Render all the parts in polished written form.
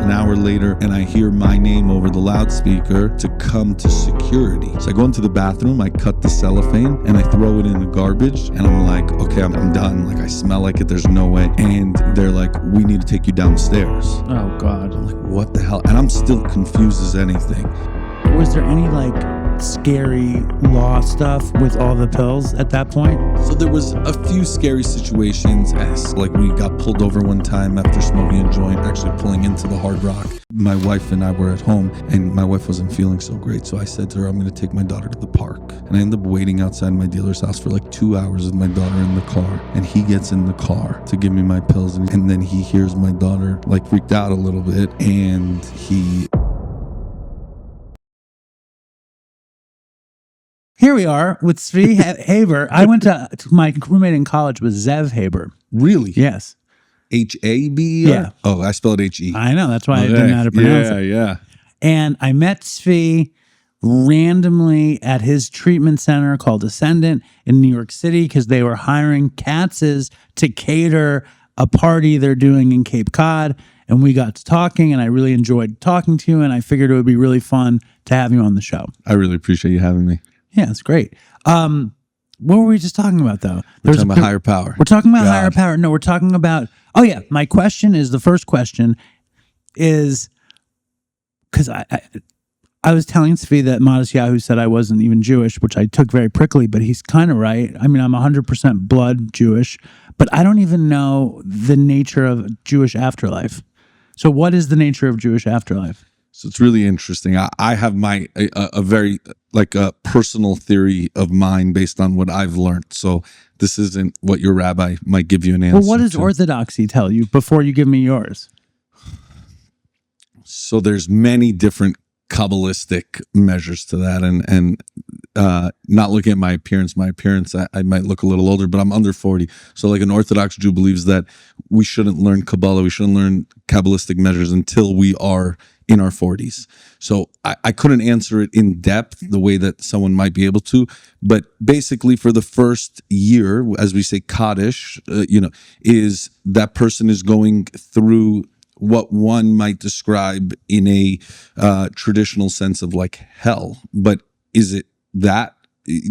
an hour later, and I hear my name over the loudspeaker to come to security. So I go into the bathroom, I cut the cellophane, and I throw it in the garbage, and I'm like, okay, I'm done. Like, I smell like it, there's no way. And they're like, we need to take you downstairs. Oh, God. I'm like, what the hell? And I'm still confused as anything. Was there any, scary law stuff with all the pills at that point? So there was a few scary situations. Like, we got pulled over one time after smoking a joint, actually pulling into the Hard Rock. My wife and I were at home, and my wife wasn't feeling so great. So I said to her, I'm going to take my daughter to the park. And I ended up waiting outside my dealer's house for 2 hours with my daughter in the car. And he gets in the car to give me my pills. And then he hears my daughter freaked out a little bit. And he... Here we are with Ft.tzvi Heber. I went to my roommate in college was Zev Heber. Really? Yes. H-A-B-E-R? Yeah. Oh, I spelled H-E. I know. That's why I didn't know how to pronounce it. Yeah. And I met Tzvi randomly at his treatment center called Ascendant in New York City because they were hiring Katz's to cater a party they're doing in Cape Cod. And we got to talking, and I really enjoyed talking to you, and I figured it would be really fun to have you on the show. I really appreciate you having me. Yeah, it's great. What were we just talking about, though? We're talking about higher power. We're talking about higher power. No, we're talking about... Oh, yeah. My question is... The first question is... Because I was telling Tzvi that Modest Yahoo said I wasn't even Jewish, which I took very prickly, but he's kind of right. I mean, I'm 100% blood Jewish, but I don't even know the nature of Jewish afterlife. So what is the nature of Jewish afterlife? So it's really interesting. I have a very a personal theory of mine based on what I've learned. So this isn't what your rabbi might give you an answer. Well, what does Orthodoxy tell you before you give me yours? So there's many different Kabbalistic measures to that, and not looking at my appearance, I might look a little older, but I'm under 40. So an Orthodox Jew believes that we shouldn't learn Kabbalah, we shouldn't learn Kabbalistic measures until we are in our 40s. So I couldn't answer it in depth the way that someone might be able to, but basically for the first year, as we say Kaddish, is that person is going through what one might describe in a traditional sense of hell. But is it that?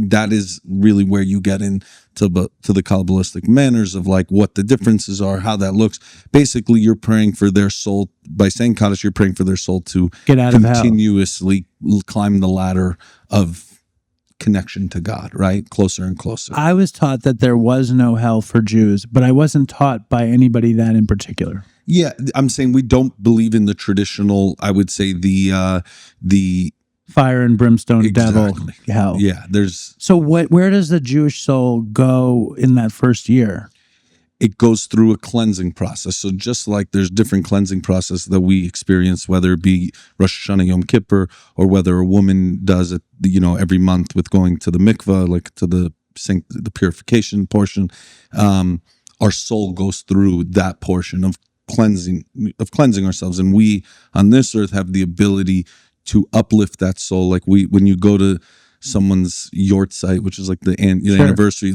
That is really where you get into the Kabbalistic manners of what the differences are, how that looks. Basically, you're praying for their soul. By saying Kaddish, you're praying for their soul to get out of hell, continuously climb the ladder of connection to God, right? Closer and closer. I was taught that there was no hell for Jews, but I wasn't taught by anybody that in particular. Yeah, I'm saying we don't believe in the traditional, I would say the fire and brimstone devil hell. Yeah, so where does the Jewish soul go in that first year? It goes through a cleansing process. So just like there's different cleansing process that we experience, whether it be Rosh Hashanah Yom Kippur, or whether a woman does it, every month with going to the mikvah, to the purification portion. Our soul goes through that portion of cleansing ourselves, and we on this earth have the ability to uplift that soul. When you go to someone's yort site, which is the anniversary,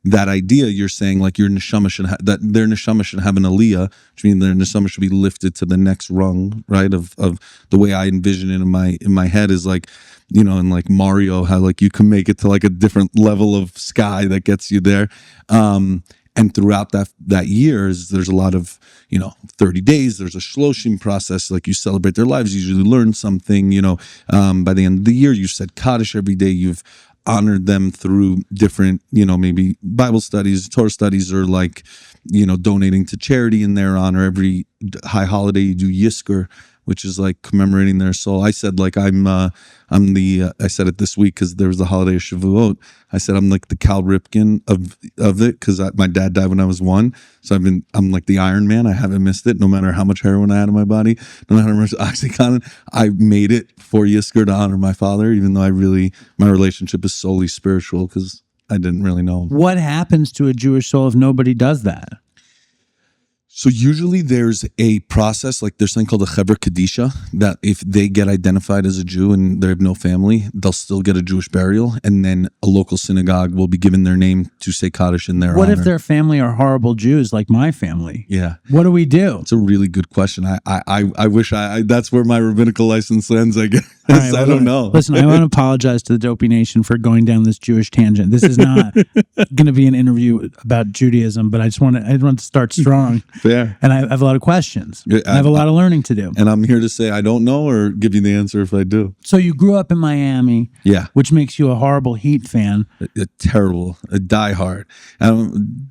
that idea you're saying your neshama should that their neshama should have an aliyah, which means their neshama should be lifted to the next rung, right? Of the way I envision it in my head is in Mario, how you can make it to a different level of sky that gets you there. And throughout that year, there's a lot of, 30 days, there's a shloshim process, you celebrate their lives, you usually learn something, by the end of the year, you said Kaddish every day, you've honored them through different, maybe Bible studies, Torah studies, or donating to charity in their honor. Every high holiday you do Yizkor, which is commemorating their soul. I said I said it this week because there was the holiday of Shavuot. I said I'm the Cal Ripken of it because my dad died when I was 1. So I'm the Iron Man. I haven't missed it. No matter how much heroin I had in my body, no matter how much Oxycontin, I made it for Yizkor to honor my father, even though my relationship is solely spiritual because I didn't really know him. What happens to a Jewish soul if nobody does that? So usually there's a process, like there's something called a heber kadisha, that if they get identified as a Jew and they have no family, they'll still get a Jewish burial, and then a local synagogue will be given their name to say Kaddish in their What honor. if their family are horrible Jews like my family? Yeah. What do we do? It's a really good question. I wish that's where my rabbinical license ends, I guess. All right, I don't know. Listen, I want to apologize to the Dopey Nation for going down this Jewish tangent. This is not going to be an interview about Judaism, but I want to start strong. Fair. And I have a lot of questions. Yeah, I have a lot of learning to do. And I'm here to say I don't know or give you the answer if I do. So you grew up in Miami, Yeah. which makes you a horrible Heat fan. Terrible. A diehard.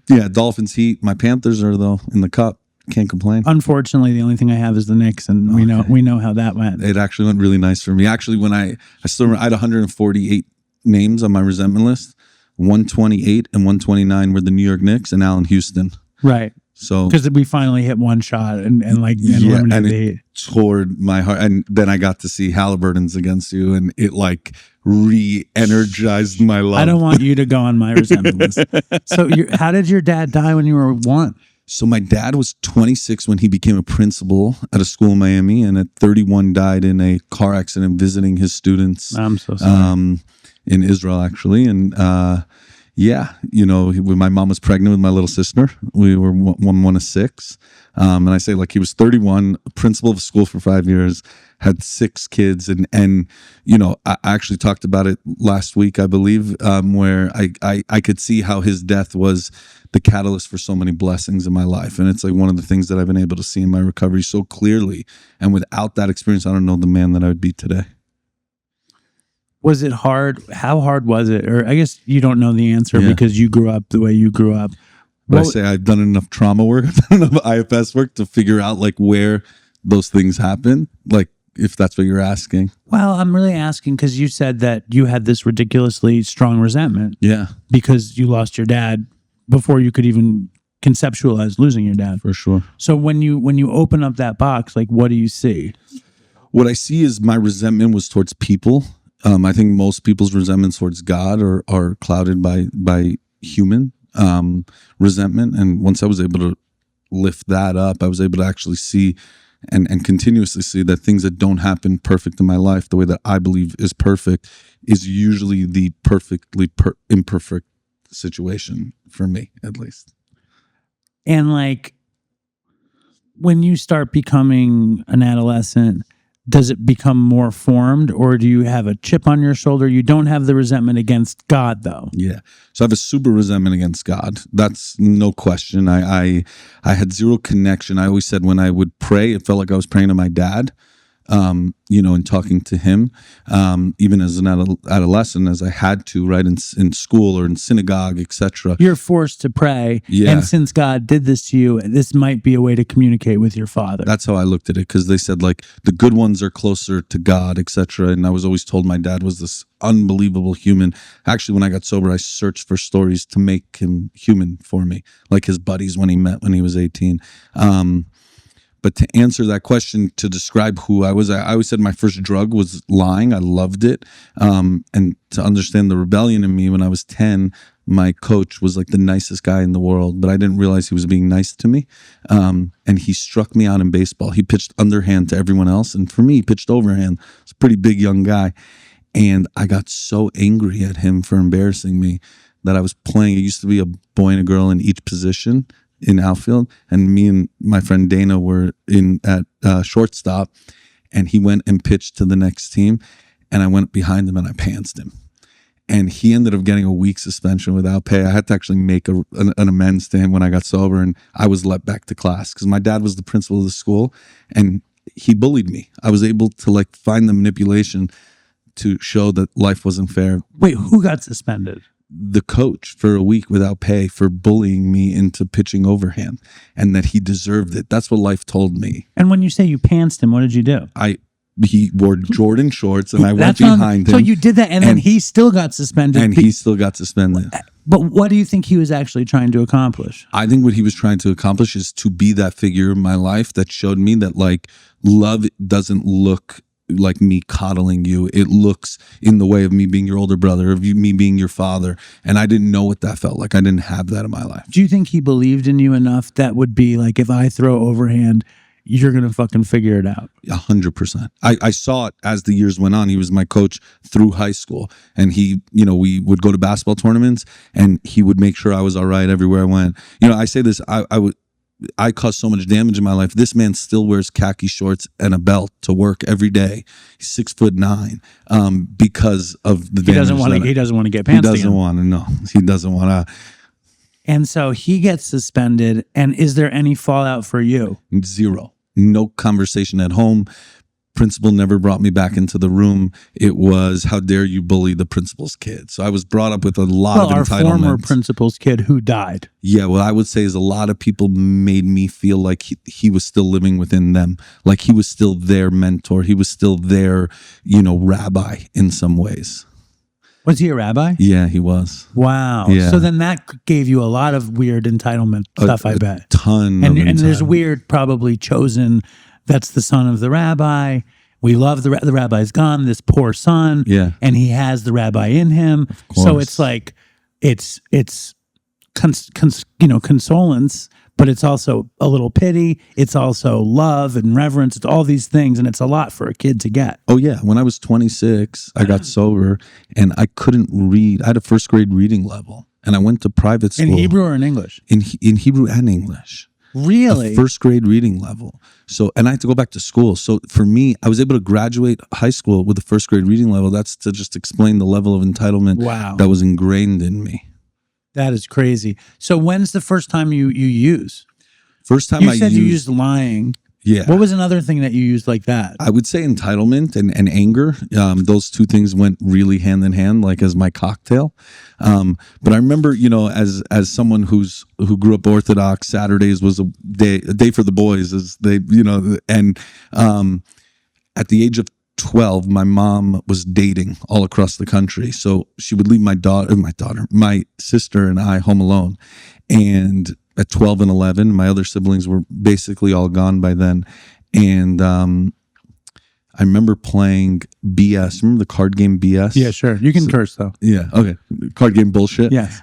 Yeah, Dolphins, Heat. My Panthers are, though, in the cup. Can't complain. Unfortunately, the only thing I have is the Knicks, and we know how that went. It actually went really nice for me. Actually, when I still remember, I had 148 names on my resentment list. 128 and 129 were the New York Knicks and Allen Houston. Right. So because we finally hit one shot and eliminated the Heat. Toward my heart. And then I got to see Halliburton's against you, and it like re-energized my love. I don't want you to go on my resentment list. So how did your dad die when you were 1? So my dad was 26 when he became a principal at a school in Miami, and at 31 died in a car accident visiting his students. I'm so sorry. In Israel, actually. And yeah, when my mom was pregnant with my little sister, we were one of 6. And I say, like, he was 31, principal of a school for 5 years, had 6 kids. And I actually talked about it last week, I believe, where I could see how his death was the catalyst for so many blessings in my life. And it's like one of the things that I've been able to see in my recovery so clearly. And without that experience, I don't know the man that I would be today. Was it hard? How hard was it? Or I guess you don't know the answer because you grew up the way you grew up. But I say I've done enough trauma work, I've done enough IFS work to figure out like where those things happen. Like, if that's what you're asking. Well, I'm really asking because you said that you had this ridiculously strong resentment. Yeah. Because you lost your dad before you could even conceptualize losing your dad. For sure. So when you open up that box, like, what do you see? What I see is my resentment was towards people. I think most people's resentments towards God are clouded by human resentment. And once I was able to lift that up, I was able to actually see and continuously see that things that don't happen perfect in my life, the way that I believe is perfect, is usually the perfectly imperfect situation for me, at least. And like, when you start becoming an adolescent, does it become more formed, or do you have a chip on your shoulder? You don't have the resentment against God, though. Yeah. So I have a super resentment against God. That's no question. I had zero connection. I always said when I would pray, it felt like I was praying to my dad, and talking to him, even as an adolescent, as I had to, right, in school or in synagogue, etc. You're forced to pray. Yeah. And since God did this to you, this might be a way to communicate with your father. That's how I looked at it, because they said, like, the good ones are closer to God, etc. And I was always told my dad was this unbelievable human. Actually, when I got sober, I searched for stories to make him human for me, like his buddies when he was 18. But to answer that question, to describe who I was, I always said my first drug was lying. I loved it. And to understand the rebellion in me, when I was 10, my coach was like the nicest guy in the world, but I didn't realize he was being nice to me. And he struck me out in baseball. He pitched underhand to everyone else. And for me, he pitched overhand. He's a pretty big young guy. And I got so angry at him for embarrassing me that I was playing. It used to be a boy and a girl in each position in outfield, and me and my friend Dana were at shortstop, and he went and pitched to the next team, and I went behind him and I pantsed him, and he ended up getting a week suspension without pay. I had to actually make an amends to him when I got sober, and I was let back to class because my dad was the principal of the school, and he bullied me. I was able to like find the manipulation to show that life wasn't fair. Wait, who got suspended? The coach for a week without pay for bullying me into pitching overhand, and that he deserved it. That's what life told me. And when you say you pantsed him, what did you do? He wore Jordan shorts, and I went behind him. So you did that, and then he still got suspended. And he still got suspended. But what do you think he was actually trying to accomplish? I think what he was trying to accomplish is to be that figure in my life that showed me that, like, love doesn't look like me coddling you. It looks in the way of me being your older brother, of me being your father. And I didn't know what that felt like. I didn't have that in my life. Do you think he believed in you enough that would be like, if I throw overhand, you're going to fucking figure it out? 100%. I saw it as the years went on. He was my coach through high school, and he, we would go to basketball tournaments, and he would make sure I was all right everywhere I went. I say this, I caused so much damage in my life. This man still wears khaki shorts and a belt to work every day. He's 6'9", because of the damage. He doesn't want to get pants. He doesn't want to. No, he doesn't want to. And so he gets suspended. And is there any fallout for you? Zero. No conversation at home. Principal never brought me back into the room. It was, how dare you bully the principal's kid? So I was brought up with a lot of entitlement. Our former principal's kid who died. Yeah, what I would say is a lot of people made me feel like he was still living within them. Like he was still their mentor. He was still their, rabbi in some ways. Was he a rabbi? Yeah, he was. Wow. Yeah. So then that gave you a lot of weird entitlement stuff, I bet. Ton and of and there's weird, probably chosen, that's the son of the rabbi. We love the rabbi's gone, this poor son. Yeah. And he has the rabbi in him. So it's like, it's consolence, but it's also a little pity. It's also love and reverence. It's all these things, and it's a lot for a kid to get. Oh, yeah. When I was 26, I got sober, and I couldn't read. I had a first grade reading level, and I went to private school. In Hebrew or in English? In Hebrew and English. Really? A first grade reading level. So, and I had to go back to school. So for me, I was able to graduate high school with a first grade reading level. That's to just explain the level of entitlement that was ingrained in me. That is crazy. So when's the first time you use? First time you said you used lying. Yeah. What was another thing that you used like that? I would say entitlement and anger. Those two things went really hand in hand, like as my cocktail. But I remember, as someone who grew up Orthodox, Saturdays was a day for the boys, as they, and at the age of 12, my mom was dating all across the country. So she would leave my sister and I home alone. And at 12 and 11, my other siblings were basically all gone by then. And I remember playing BS. Remember the card game BS? Yeah, sure. You can curse though. Yeah. Okay. Card game bullshit. Yes.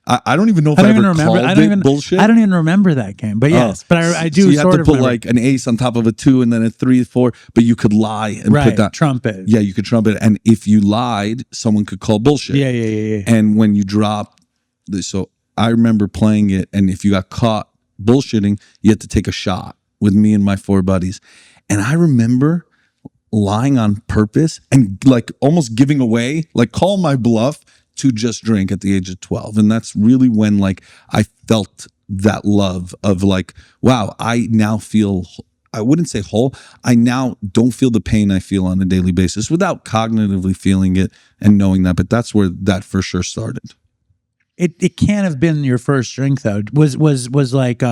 I don't even know if I ever called it bullshit. I don't even remember that game, but yes, but I do. So you sort have to of put remember. like an ace on top of a 2 and then a 3, 4, but you could lie and put that trumpet. Yeah, you could trumpet, and if you lied, someone could call bullshit. Yeah. And when you drop, so I remember playing it, and if you got caught bullshitting, you had to take a shot with me and my 4 buddies, and I remember lying on purpose and like almost giving away, like call my bluff to just drink at the age of 12. And that's really when like I felt that love of like, wow, I now feel, I wouldn't say whole. I now don't feel the pain I feel on a daily basis without cognitively feeling it and knowing that. But that's where that for sure started. It can't have been your first drink though. Was like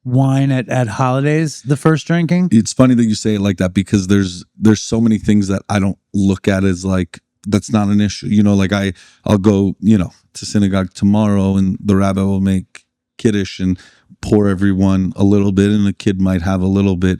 wine at holidays the first drinking? It's funny that you say it like that, because there's so many things that I don't look at as like, that's not an issue. Like I'll go, to synagogue tomorrow, and the rabbi will make kiddush and pour everyone a little bit, and the kid might have a little bit.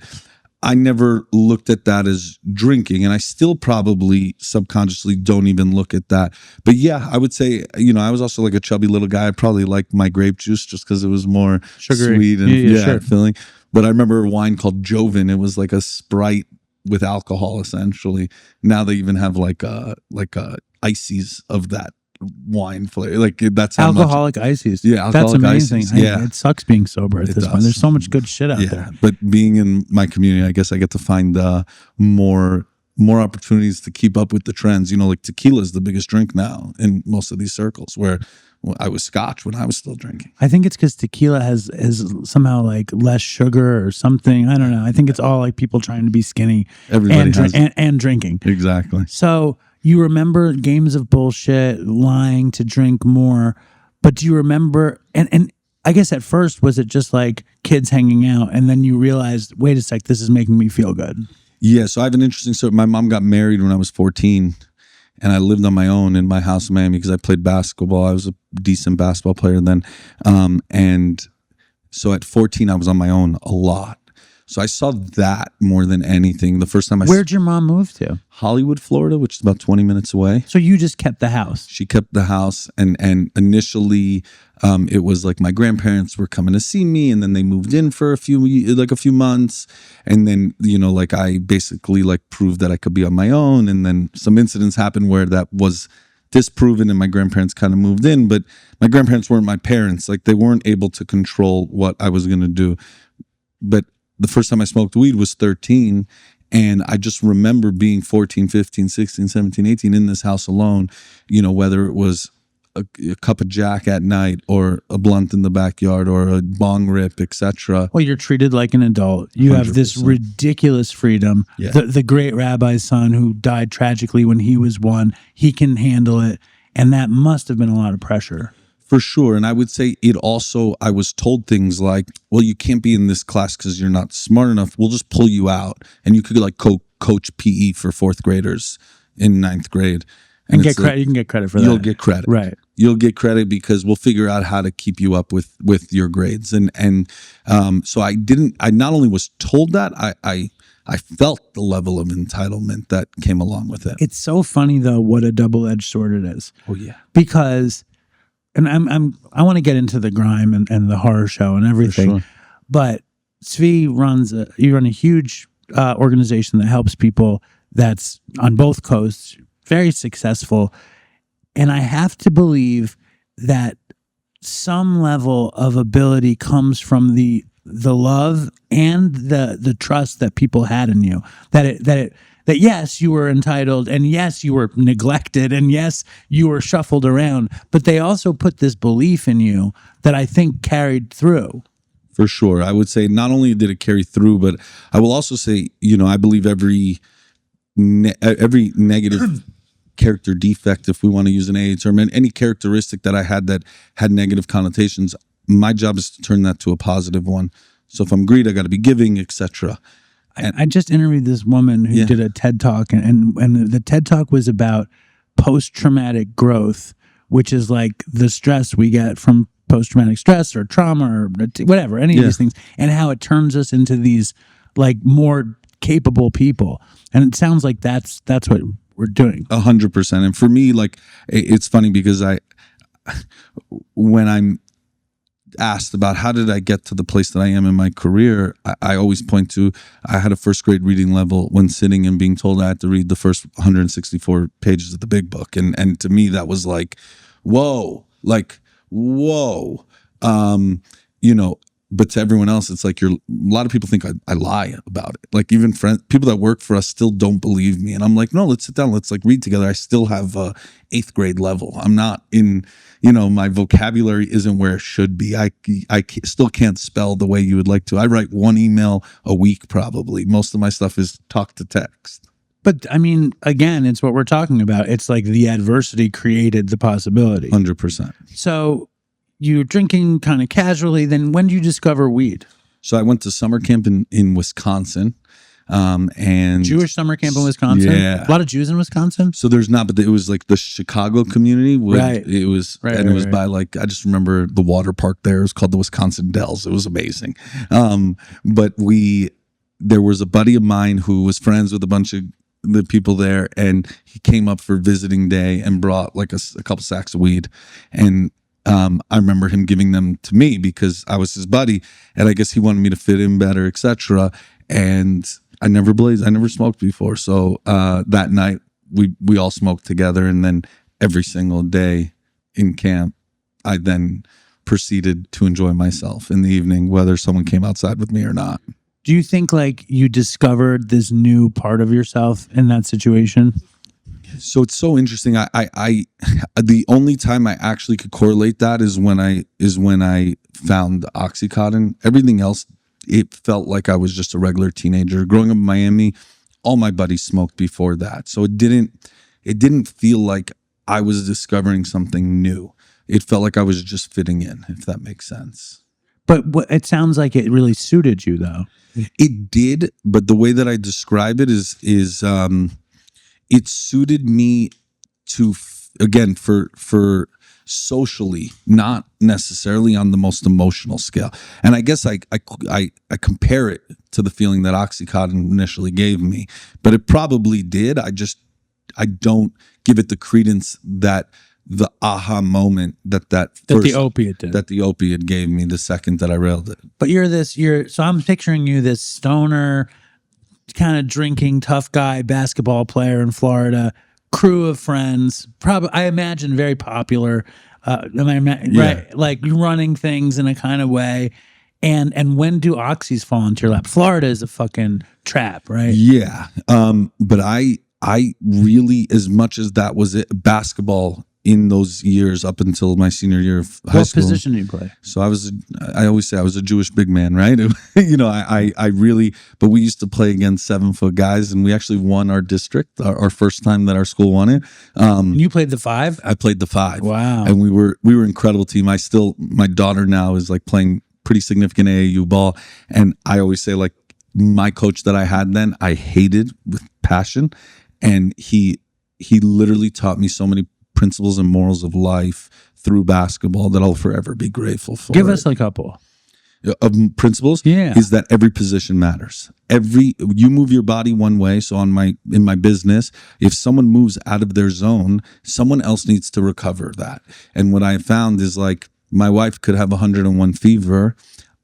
I never looked at that as drinking, and I still probably subconsciously don't even look at that. But yeah, I would say, I was also like a chubby little guy. I probably liked my grape juice just because it was more sugary, sweet and sure. filling. But I remember a wine called Joven. It was like a Sprite with alcohol, essentially. Now they even have like ices of that wine flavor. Like that's how alcoholic ices. Yeah, alcoholic that's amazing. ices. Yeah, it sucks being sober at this point. There's so much good shit out there. But being in my community, I guess I get to find more opportunities to keep up with the trends. Like tequila is the biggest drink now in most of these circles, where I was Scotch when I was still drinking. I think it's because tequila has somehow like less sugar or something. I don't know. I think it's all like people trying to be skinny. Everybody and drinking. Exactly. So you remember games of bullshit, lying to drink more, but do you remember, and I guess at first, was it just like kids hanging out, and then you realized, wait a sec, this is making me feel good? Yeah, so I have an interesting story. My mom got married when I was 14, and I lived on my own in my house in Miami because I played basketball. I was a decent basketball player then. And so at 14, I was on my own a lot. So I saw that more than anything. The first time Where'd your mom move to? Hollywood, Florida, which is about 20 minutes away. So you just kept the house. She kept the house, and initially it was like my grandparents were coming to see me, and then they moved in for a few months, and then like I basically like proved that I could be on my own, and then some incidents happened where that was disproven, and my grandparents kind of moved in, but my grandparents weren't my parents. Like they weren't able to control what I was going to do. But the first time I smoked weed was 13. And I just remember being 14, 15, 16, 17, 18 in this house alone, whether it was a cup of Jack at night or a blunt in the backyard or a bong rip, etc. Well, you're treated like an adult. You have this 100%. ridiculous freedom. Yeah. The great rabbi's son who died tragically when he was 1, he can handle it. And that must have been a lot of pressure. For sure. And I would say I was told things like, well, you can't be in this class because you're not smart enough. We'll just pull you out. And you could like coach PE for 4th graders in 9th grade. And get credit. You can get credit for that. You'll get credit. Right. You'll get credit because we'll figure out how to keep you up with your grades. And so I not only was told that, I felt the level of entitlement that came along with it. It's so funny though what a double-edged sword it is. Oh yeah. Because and I want to get into the grime and the horror show and everything, sure. But Tzvi you run a huge organization that helps people that's on both coasts, very successful, and I have to believe that some level of ability comes from the love and the trust that people had in you, that yes, you were entitled, and yes, you were neglected, and yes, you were shuffled around, but they also put this belief in you that I think carried through. For sure. I would say not only did it carry through, but I will also say, I believe every negative character defect, if we want to use an AA term, and any characteristic that I had that had negative connotations, my job is to turn that to a positive one. So if I'm greedy, I got to be giving, etc. I just interviewed this woman who did a TED Talk, and the TED Talk was about post-traumatic growth, which is like the stress we get from post-traumatic stress or trauma or whatever, any of these things, and how it turns us into these like more capable people. And it sounds like that's what we're doing. 100%. And for me, like, it's funny because when I'm asked about how did I get to the place that I am in my career, I always point to, I had a 1st grade reading level when sitting and being told I had to read the first 164 pages of the big book. And to me, that was like, whoa. But to everyone else, it's like a lot of people think I lie about it. Like even people that work for us still don't believe me. And I'm like, no, let's sit down. Let's like read together. I still have a 8th grade level. I'm not in, my vocabulary isn't where it should be. I still can't spell the way you would like to. I write 1 email a week, probably. Most of my stuff is talk to text. But I mean, again, it's what we're talking about. It's like the adversity created the possibility. 100%. So you're drinking kind of casually. Then when did you discover weed? So I went to summer camp in Wisconsin. And Jewish summer camp in Wisconsin? Yeah. A lot of Jews in Wisconsin? So there's not, but it was like the Chicago community. Right. It was, it was by like, I just remember the water park there. It was called the Wisconsin Dells. It was amazing. But there was a buddy of mine who was friends with a bunch of the people there, and he came up for visiting day and brought like a couple sacks of weed. And I remember him giving them to me because I was his buddy, and I guess he wanted me to fit in better, etc. And I never blazed. I never smoked before. So that night we all smoked together, and then every single day in camp, I then proceeded to enjoy myself in the evening, whether someone came outside with me or not. Do you think like you discovered this new part of yourself in that situation? So it's so interesting. I the only time I actually could correlate that is when I found Oxycontin. Everything else, it felt like I was just a regular teenager. Growing up in Miami, all my buddies smoked before that. So it didn't feel like I was discovering something new. It felt like I was just fitting in, if that makes sense. But it sounds like it really suited you, though. It did, but the way that I describe it is it suited me to again for socially, not necessarily on the most emotional scale. And I guess I compare it to the feeling that Oxycontin initially gave me, but it probably did. I don't give it the credence that the aha moment that the opiate did. that the opiate gave me the second that I railed it. But so I'm picturing you this stoner, kind of drinking, tough guy, basketball player in Florida, crew of friends, probably, I imagine, very popular, right? Like running things in a kind of way. And when do Oxys fall into your lap? Florida is a fucking trap, right? Yeah. But I really, as much as that was it, basketball in those years up until my senior year of high school. What position do you play? So I always say I was a Jewish big man, right? I really, but we used to play against 7-foot guys, and we actually won our district, our first time that our school won it. And you played the 5? I played the 5. Wow. And we were an incredible team. My daughter now is like playing pretty significant AAU ball. And I always say, like, my coach that I had then, I hated with passion. And he literally taught me so many principles and morals of life through basketball that I'll forever be grateful for. Give us a couple of principles. Yeah. Is that every position matters. You move your body one way. So in my business, if someone moves out of their zone, someone else needs to recover that. And what I found is, like, my wife could have 101 fever.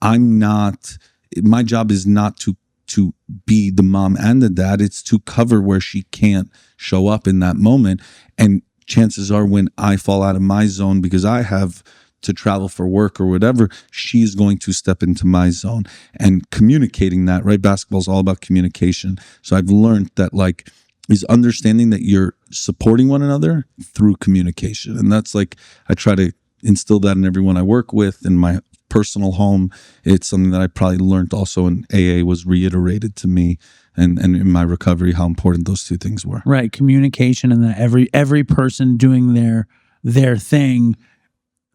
My job is not to be the mom and the dad. It's to cover where she can't show up in that moment. And chances are, when I fall out of my zone because I have to travel for work or whatever, she's going to step into my zone. And communicating that, right? Basketball is all about communication. So I've learned that, like, is understanding that you're supporting one another through communication. And that's, like, I try to instill that in everyone I work with, in my personal home. It's something that I probably learned also in AA, was reiterated to me, and in my recovery, how important those two things were. Right. Communication, and that every person doing their thing,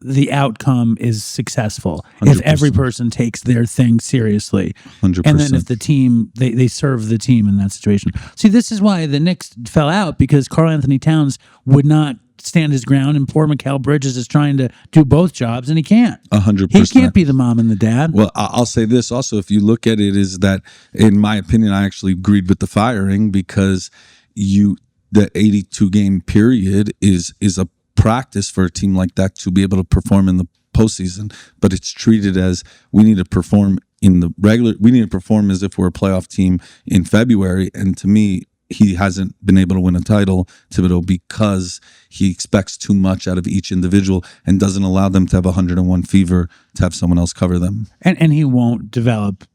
the outcome is successful 100%. If every person takes their thing seriously. 100%. And then if the team, they serve the team in that situation. See, this is why the Knicks fell out, because Karl Anthony Towns would not stand his ground, and poor Mikal Bridges is trying to do both jobs, and he can't. 100%. He can't be the mom and the dad. Well, I'll say this also, if you look at it, is that, in my opinion, I actually agreed with the firing, because the 82 game period is a practice for a team like that to be able to perform in the postseason, but it's treated as we need to perform as if we're a playoff team in February. And to me, he hasn't been able to win a title, Thibodeau, because he expects too much out of each individual and doesn't allow them to have 101 fever to have someone else cover them. And he won't develop,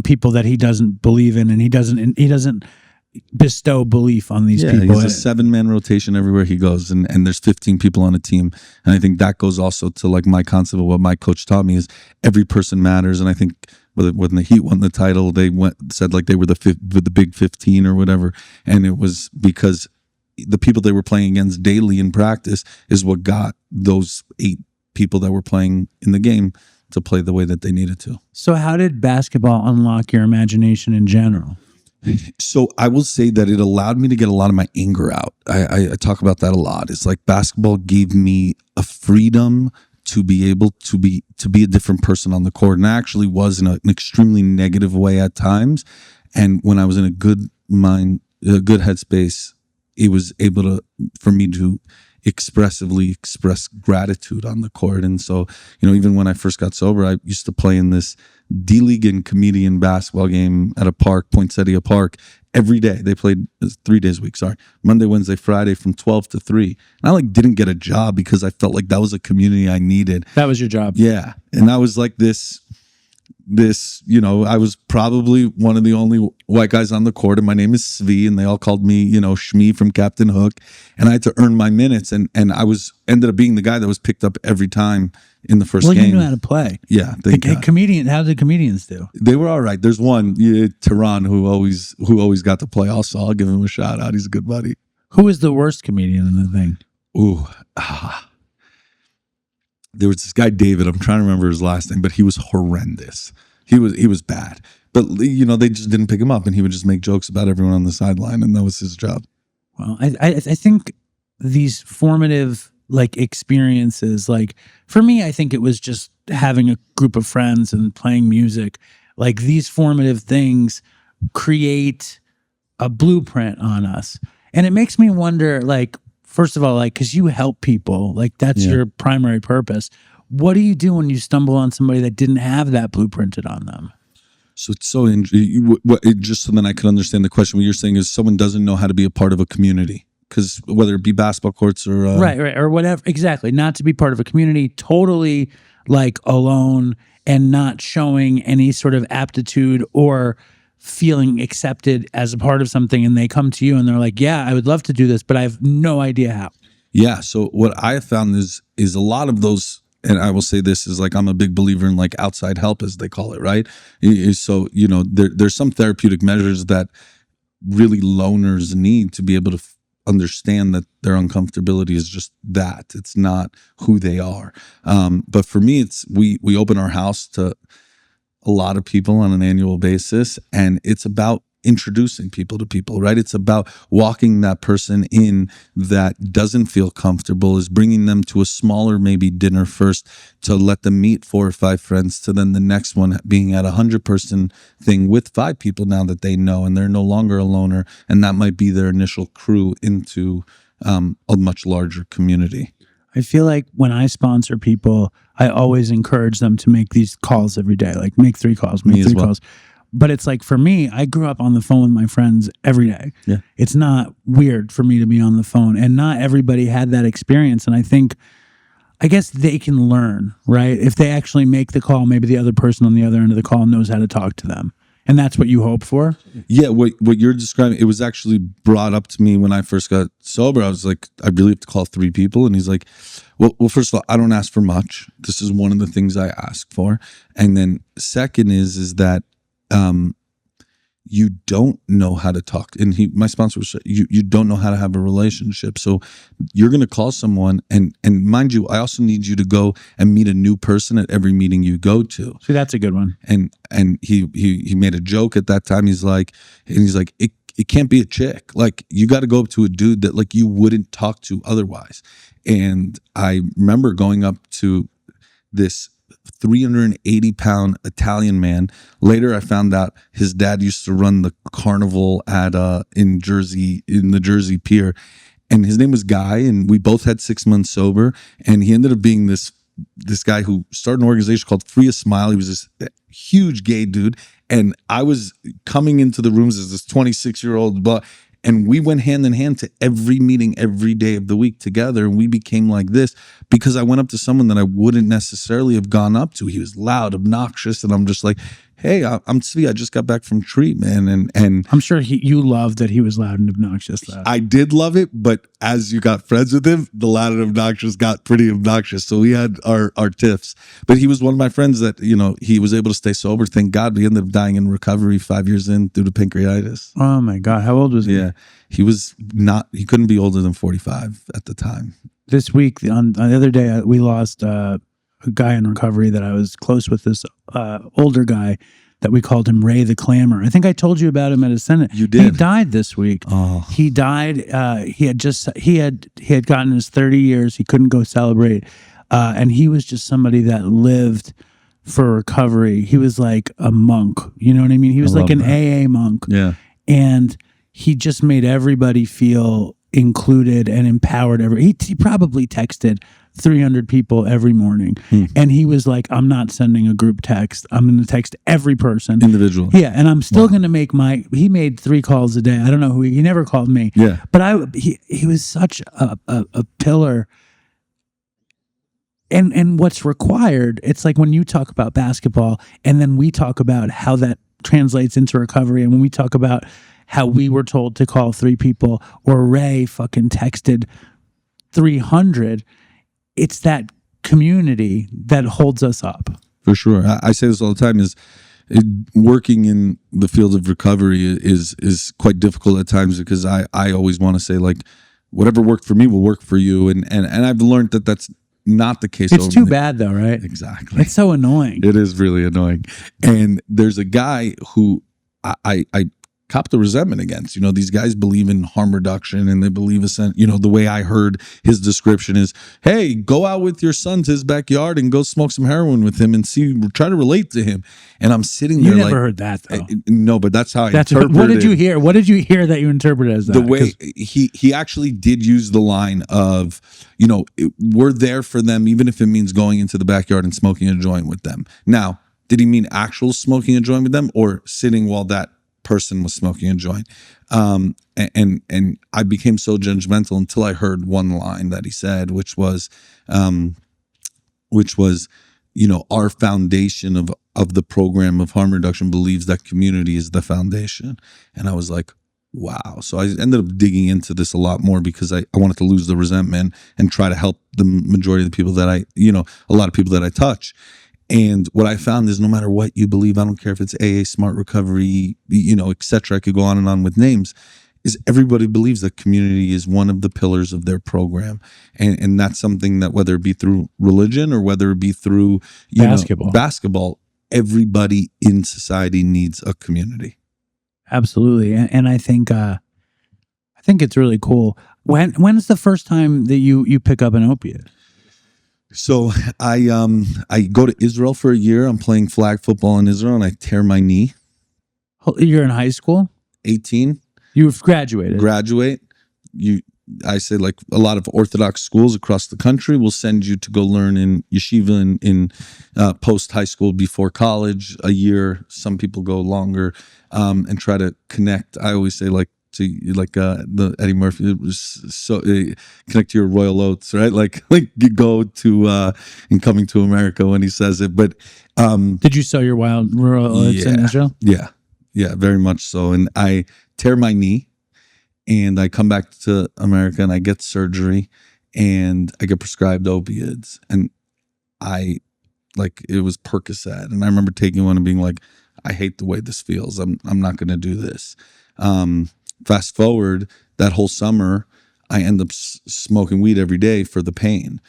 people that he doesn't believe in, and he doesn't bestow belief on these people. He's a 7-man rotation everywhere he goes, and there's 15 people on a team. And I think that goes also to, like, my concept of what my coach taught me, is every person matters. And I think when the Heat won the title, they said like they were the big 15 or whatever, and it was because the people they were playing against daily in practice is what got those 8 people that were playing in the game to play the way that they needed to. So how did basketball unlock your imagination in general? So I will say that it allowed me to get a lot of my anger out. I talk about that a lot. It's like basketball gave me a freedom to be able to be a different person on the court. And I actually was in an extremely negative way at times. And when I was in a good headspace, it was able for me to expressively express gratitude on the court. And so, even when I first got sober, I used to play in this D-League and comedian basketball game at a park, Poinsettia Park, every day. They played 3 days a week, Monday, Wednesday, Friday from 12 to 3. And I didn't get a job because I felt like that was a community I needed. That was your job. Yeah. And I was like this, I was probably one of the only white guys on the court, and my name is Tzvi, and they all called me, Shmi from Captain Hook. And I had to earn my minutes, and I ended up being the guy that was picked up every time in the first game. Well, you knew how to play. Yeah. How did comedians do? They were all right. There's one, Tehran, who always got to play also. I'll give him a shout out. He's a good buddy. Who was the worst comedian in the thing? There was this guy, David. I'm trying to remember his last name, but he was horrendous. He was bad. But, they just didn't pick him up, and he would just make jokes about everyone on the sideline, and that was his job. Well, I think these formative like experiences. Like for me, I think it was just having a group of friends and playing music. Like these formative things create a blueprint on us. And it makes me wonder, like, first of all, like, because you help people, like that's your primary purpose. What do you do when you stumble on somebody that didn't have that blueprinted on them? So it's so just so then I can understand the question. What you're saying is someone doesn't know how to be a part of a community, because whether it be basketball courts or right, or whatever, exactly, not to be part of a community, totally like alone and not showing any sort of aptitude or feeling accepted as a part of something, and they come to you and they're like, yeah, I would love to do this, but I have no idea how. Yeah. So what I have found is a lot of those, and I will say this is like, I'm a big believer in like outside help, as they call it, right? So, there's some therapeutic measures that really loners need to be able to understand that their uncomfortability is just that. It's not who they are. But for me, it's we open our house to a lot of people on an annual basis, and it's about introducing people to people, right? It's about walking that person in that doesn't feel comfortable, is bringing them to a smaller maybe dinner first to let them meet 4 or 5 friends, to then the next one being at 100-person thing with 5 people now that they know, and they're no longer a loner, and that might be their initial crew into a much larger community. I feel like when I sponsor people, I always encourage them to make these calls every day, like make 3 calls, make 3 calls. But it's like, for me, I grew up on the phone with my friends every day. Yeah. It's not weird for me to be on the phone, and not everybody had that experience. And I guess they can learn, right? If they actually make the call, maybe the other person on the other end of the call knows how to talk to them. And that's what you hope for? Yeah, what you're describing, it was actually brought up to me when I first got sober. I was like, I really have to call 3 people. And he's like, well, first of all, I don't ask for much. This is one of the things I ask for. And then second is that you don't know how to talk. And my sponsor was, you don't know how to have a relationship. So you're going to call someone, and mind you, I also need you to go and meet a new person at every meeting you go to. See, that's a good one. And he made a joke at that time. He's like, it can't be a chick. Like, you got to go up to a dude that like you wouldn't talk to otherwise. And I remember going up to this 380-pound Italian man. Later, I found out his dad used to run the carnival in the Jersey Pier, and his name was Guy. And we both had 6 months sober, and he ended up being this guy who started an organization called Free a Smile. He was this huge gay dude, and I was coming into the rooms as this 26-year-old, and we went hand in hand to every meeting every day of the week together. And we became like this because I went up to someone that I wouldn't necessarily have gone up to. He was loud, obnoxious. And I'm just like, hey, I'm Tzvi. I just got back from treatment. And I'm sure you loved that he was loud and obnoxious, though. I did love it. But as you got friends with him, the loud and obnoxious got pretty obnoxious. So we had our tiffs. But he was one of my friends that, he was able to stay sober. Thank God. We ended up dying in recovery 5 years in due to pancreatitis. Oh, my God. How old was he? Yeah. He couldn't be older than 45 at the time. This week, on the other day, we lost a guy in recovery that I was close with, this older guy that we called him Ray the Clamor. I think I told you about him at Ascendant. You did. He died this week. Oh. He died. He had gotten his 30 years. He couldn't go celebrate. And he was just somebody that lived for recovery. He was like a monk. You know what I mean? He was like an AA monk. Yeah. And he just made everybody feel included and empowered. He probably texted 300 people every morning. And he was like, I'm not sending a group text. I'm going to text every person. Individual. Yeah. And I'm still going to make he made 3 calls a day. I don't know he never called me. Yeah. But he was such a pillar. And what's required, it's like when you talk about basketball and then we talk about how that translates into recovery. And when we talk about how we were told to call 3 people, or Ray fucking texted 300, it's that community that holds us up. For sure. I say this all the time, working in the field of recovery is quite difficult at times, because I always want to say, like, whatever worked for me will work for you. And I've learned that that's not the case. It's too bad though, right? Exactly. It's so annoying. It is really annoying. And there's a guy who I cop the resentment against. These guys believe in harm reduction, and they believe the way I heard his description is, hey, go out with your son to his backyard and go smoke some heroin with him and try to relate to him. And I'm sitting there You never heard that though. No, but that's how I interpreted. What did you hear? What did you hear that you interpreted as that? The way he actually did use the line of, we're there for them, even if it means going into the backyard and smoking a joint with them. Now, did he mean actual smoking a joint with them, or sitting while that person was smoking a joint? And I became so judgmental until I heard one line that he said, which was, our foundation of the program of harm reduction believes that community is the foundation. And I was like, wow. So I ended up digging into this a lot more because I wanted to lose the resentment and try to help the majority of the people that a lot of people that I touch. And what I found is no matter what you believe, I don't care if it's AA, Smart Recovery, et cetera, I could go on and on with names, is everybody believes that community is one of the pillars of their program. And that's something that, whether it be through religion or whether it be through basketball, everybody in society needs a community. Absolutely. And I think it's really cool. When is the first time that you pick up an opiate? So I go to Israel for a year. I'm playing flag football in Israel, and I tear my knee. You're in high school? 18. You've graduated. Graduate. I say, like a lot of Orthodox schools across the country will send you to go learn in yeshiva in post high school before college, a year. Some people go longer and try to connect. I always say, the Eddie Murphy, it was so connect to your royal oats, right? Like you go to in Coming to America when he says it. But did you sow your wild royal oats in Israel? Yeah, very much so. And I tear my knee, and I come back to America, and I get surgery, and I get prescribed opiates, and it was Percocet, and I remember taking one and being like, I hate the way this feels. I'm not going to do this. Fast forward, that whole summer, I end up smoking weed every day for the pain.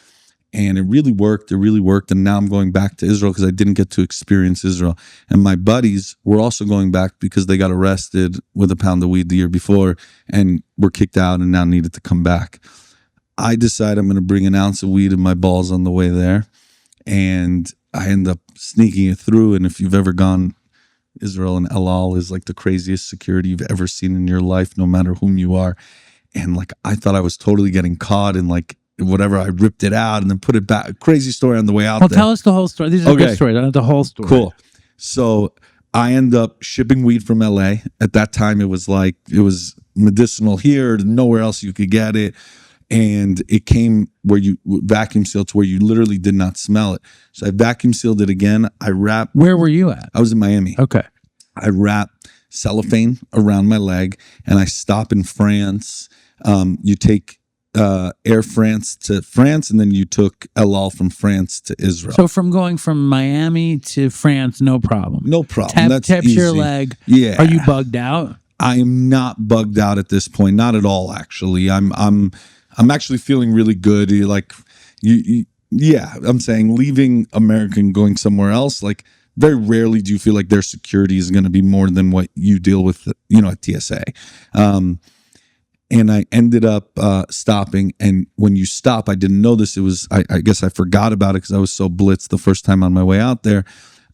And it really worked. And now I'm going back to Israel because I didn't get to experience Israel. And my buddies were also going back because they got arrested with a pound of weed the year before and were kicked out and now needed to come back. I decide I'm going to bring an ounce of weed in my balls on the way there. And I end up sneaking it through. And if you've ever gone, Israel and El Al is like the craziest security you've ever seen in your life, no matter whom you are. And I thought I was totally getting caught in whatever. I ripped it out and then put it back. Crazy story on the way out there. Tell us the whole story. These are good stories. I know the whole story. Cool. So I end up shipping weed from LA. At that time, it was medicinal here, nowhere else you could get it. And it came where you vacuum sealed to where you literally did not smell it. So I vacuum sealed it again. I wrapped. Where were you at? I was in Miami. Okay. I wrapped cellophane around my leg, and I stop in France. You take Air France to France, and then you took El Al from France to Israel. So going from Miami to France, no problem. No problem. That's taps easy. your leg. Yeah. Are you bugged out? I am not bugged out at this point. Not at all, actually. I'm actually feeling really good. I'm saying leaving America and going somewhere else, very rarely do you feel like their security is going to be more than what you deal with, at TSA. And I ended up stopping. And when you stop, I didn't know this. It was, I guess I forgot about it because I was so blitzed the first time on my way out there.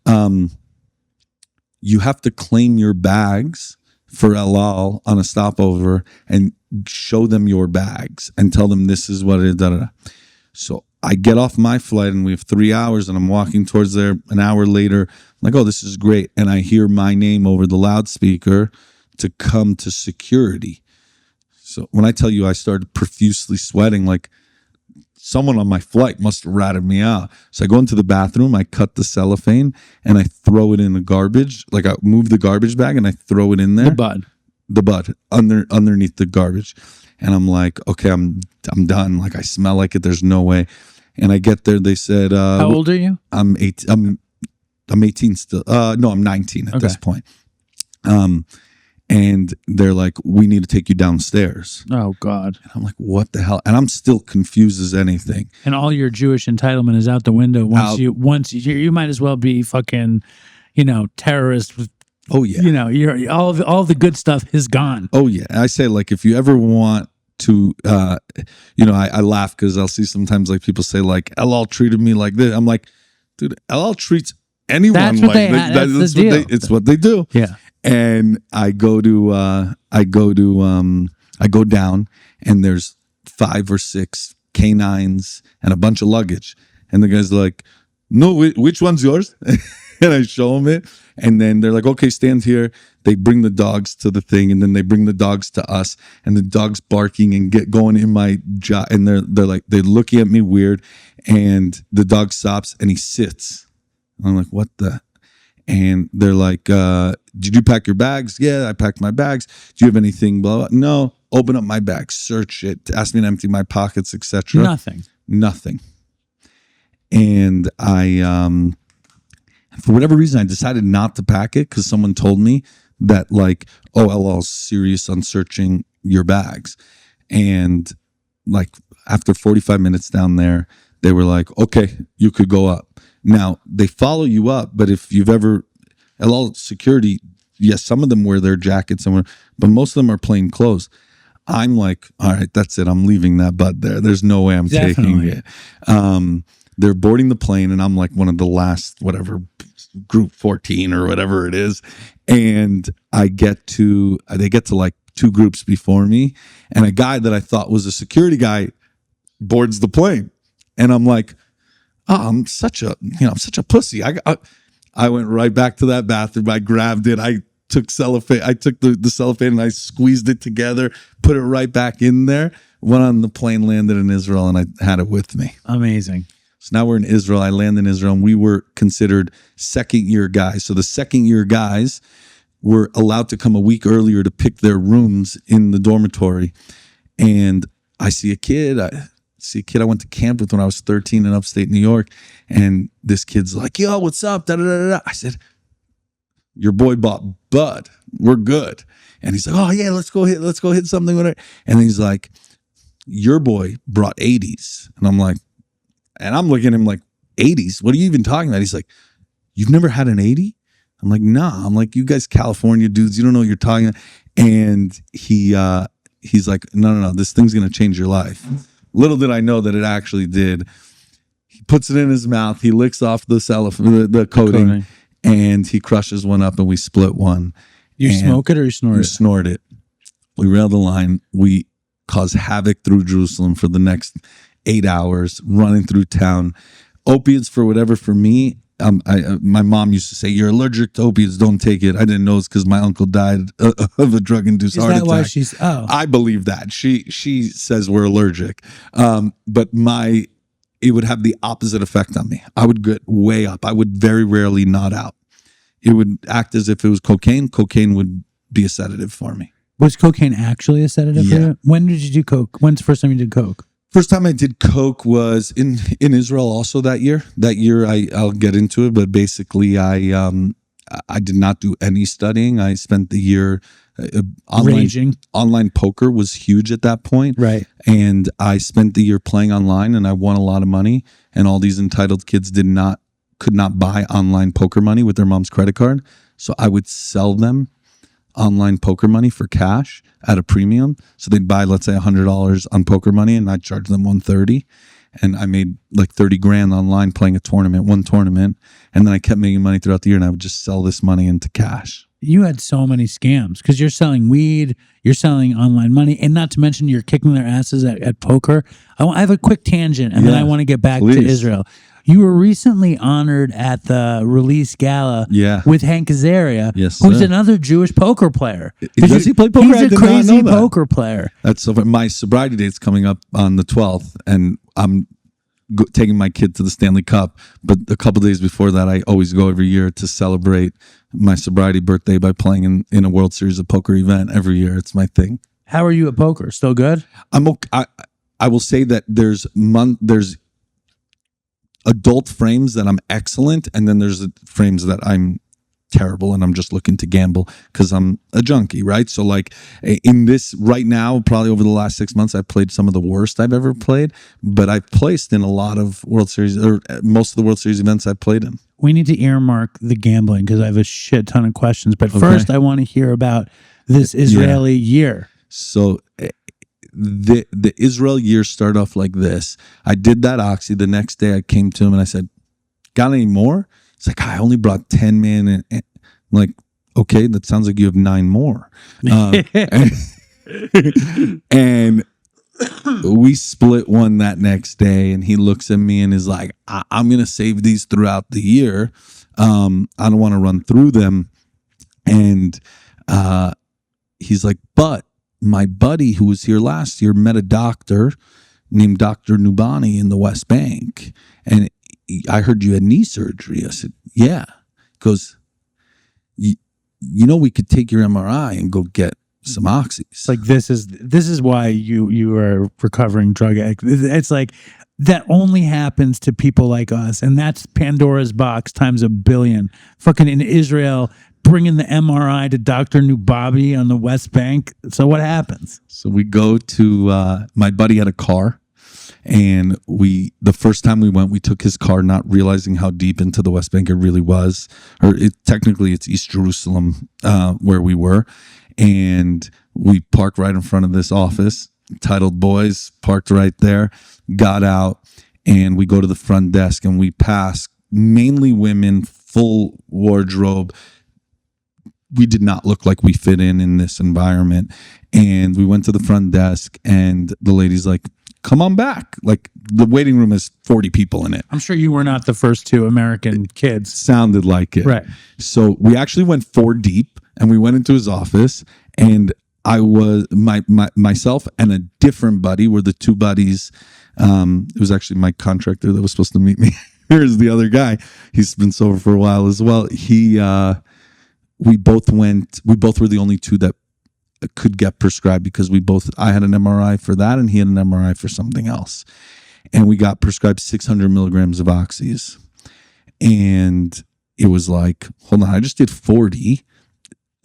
You have to claim your bags for El Al on a stopover and show them your bags and tell them this is what it is. Da, da, da. So I get off my flight and we have 3 hours and I'm walking towards there. An hour later, I'm like, oh, this is great. And I hear my name over the loudspeaker to come to security. So when I tell you I started profusely sweating, someone on my flight must have ratted me out. So I go into the bathroom, I cut the cellophane, and I throw it in the garbage. I move the garbage bag and I throw it in there. The bud underneath the garbage. And I'm like, okay, I'm done. I smell like it. There's no way. And I get there. They said, how old are you? I'm 18. I'm 18 still. No, I'm 19 at this point. And they're like, we need to take you downstairs. Oh, God. And I'm like, what the hell? And I'm still confused as anything. And all your Jewish entitlement is out the window once you might as well be fucking, terrorist with Oh yeah. You know, you're all the good stuff is gone. Oh yeah. I say, like, if you ever want to, I laugh because I'll see sometimes, like, people say, like, LL treated me like this. I'm like, dude, LL treats anyone That's what like they this. had. That's the deal. It's what they do. Yeah. And I go down, and there's 5 or 6 canines and a bunch of luggage. And the guy's like, no, which one's yours? And I show them it. And then they're like, okay, stand here. They bring the dogs to the thing, and then they bring the dogs to us, and the dog's barking and get going in my jaw. And they're like, they're looking at me weird. And the dog stops and he sits. I'm like, what the? And they're like, did you pack your bags? Yeah, I packed my bags. Do you have anything? Blah, blah. No. Open up my bag, search it, ask me to empty my pockets, etc. Nothing. And I, for whatever reason, I decided not to pack it because someone told me that, like, oh, LL's serious on searching your bags. And like after 45 minutes down there, they were like, okay, you could go up. Now, they follow you up, but if you've ever, LL security, yes, some of them wear their jackets somewhere, but most of them are plain clothes. I'm like, all right, that's it. I'm leaving that butt there. There's no way I'm taking it. They're boarding the plane, and I'm like one of the last, whatever, group 14 or whatever it is. And they get to like 2 groups before me, and a guy that I thought was a security guy boards the plane. And I'm like, oh, I'm such a pussy. I went right back to that bathroom. I grabbed it. I took cellophane. I took the cellophane and I squeezed it together, put it right back in there, went on the plane, landed in Israel, and I had it with me. Amazing. So now we're in Israel. I land in Israel, and we were considered second-year guys. So the second-year guys were allowed to come a week earlier to pick their rooms in the dormitory. And I see a kid I went to camp with when I was 13 in upstate New York. And this kid's like, yo, what's up? Da, da, da, da. I said, your boy bought bud. We're good. And he's like, oh yeah, let's go hit something with it. And he's like, your boy brought 80s. And I'm looking at him like, 80s? What are you even talking about? He's like, you've never had an 80? I'm like, nah. I'm like, you guys California dudes, you don't know what you're talking about. And he's like, no, this thing's going to change your life. Little did I know that it actually did. He puts it in his mouth. He licks off the coating, and he crushes one up, and we split one. You smoke it or you snort it? We snort it. We rail the line. We cause havoc through Jerusalem for the next 8 hours, running through town. Opiates, for me, my mom used to say, you're allergic to opiates, don't take it. I didn't know it's because my uncle died of a drug-induced heart attack. Is that why I believe that. She says we're allergic. But it would have the opposite effect on me. I would get way up. I would very rarely nod out. It would act as if it was cocaine. Cocaine would be a sedative for me. Was cocaine actually a sedative for you? When did you do coke? When's the first time you did coke? First time I did coke was in Israel also that year. That year I'll get into it, but basically I did not do any studying. I spent the year raging. Online poker was huge at that point. Right. And I spent the year playing online, and I won a lot of money, and all these entitled kids could not buy online poker money with their mom's credit card. So I would sell them online poker money for cash at a premium. So they'd buy, let's say, $100 on poker money, and I'd charge them $130. And I made like 30 grand online playing one tournament. And then I kept making money throughout the year, and I would just sell this money into cash. You had so many scams because you're selling weed, you're selling online money, and not to mention you're kicking their asses at poker. I have a quick tangent, and then I want to get back to Israel. You were recently honored at the release gala with Hank Azaria, who's another Jewish poker player. Does he play poker? He's a crazy poker player. That's so. My sobriety date's coming up on the 12th, and I'm taking my kid to the Stanley Cup. But a couple days before that, I always go every year to celebrate my sobriety birthday by playing in a World Series of Poker event every year. It's my thing. How are you at poker? Still good? I'm okay. I will say that there's adult frames that I'm excellent, and then there's frames that I'm terrible, and I'm just looking to gamble because I'm a junkie, right? So like in this right now, probably over the last 6 months, I've played some of the worst I've ever played, but I've placed in a lot of World Series, or most of the World Series events I've played in. we need to earmark the gambling because I have a shit ton of questions. But first, I want to hear about this Israeli year. So the Israel year started off like this. I did that Oxy. The next day I came to him and I said, got any more? He's like, I only brought 10, man. And I'm like, okay, that sounds like you have 9 more. And we split one that next day, and he looks at me and is like, I'm going to save these throughout the year. I don't want to run through them. And he's like, but my buddy who was here last year met a doctor named Dr. Nubani in the West Bank. And I heard you had knee surgery. I said, yeah. He goes, you know, we could take your MRI and go get some Oxys. Like this is why you are recovering drug addict. It's like that only happens to people like us, and that's Pandora's box times a billion. Fucking in Israel, bringing the MRI to Dr. Nubabi on the West Bank. So what happens? So we go to my buddy had a car, and the first time we went, we took his car, not realizing how deep into the West Bank it really was. Or technically, it's East Jerusalem where we were. And we parked right in front of this office, titled Boys, parked right there, got out, and we go to the front desk and we pass mainly women, full wardrobe. We did not look like we fit in this environment. And we went to the front desk and the lady's like, come on back. Like the waiting room has 40 people in it. I'm sure you were not the first 2 American kids. Sounded like it. Right. So we actually went 4 deep. And we went into his office, and I was myself and a different buddy were the 2 buddies. It was actually my contractor that was supposed to meet me. Here's the other guy. He's been sober for a while as well. We both were the only 2 that could get prescribed because I had an MRI for that and he had an MRI for something else. And we got prescribed 600 milligrams of Oxys. And it was like, hold on, I just did 40.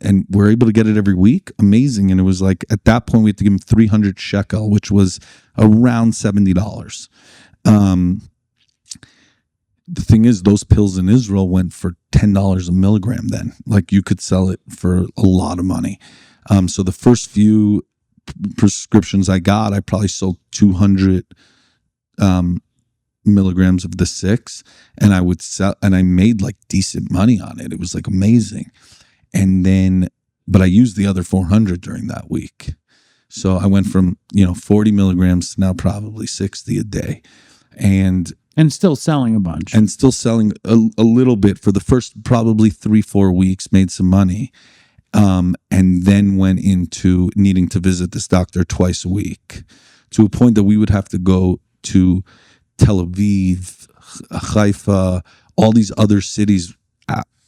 And we're able to get it every week. Amazing. And it was like, at that point, we had to give him 300 shekel, which was around $70. The thing is, those pills in Israel went for $10 a milligram then. Like you could sell it for a lot of money. So the first few prescriptions I got, I probably sold 200 milligrams of the 6. And I would sell, and I made like decent money on it. It was like amazing. And then, but I used the other 400 during that week. So I went from, 40 milligrams to now probably 60 a day. And still selling a bunch. And still selling a little bit for the first probably 3-4 weeks, made some money. And then went into needing to visit this doctor twice a week to a point that we would have to go to Tel Aviv, Haifa, all these other cities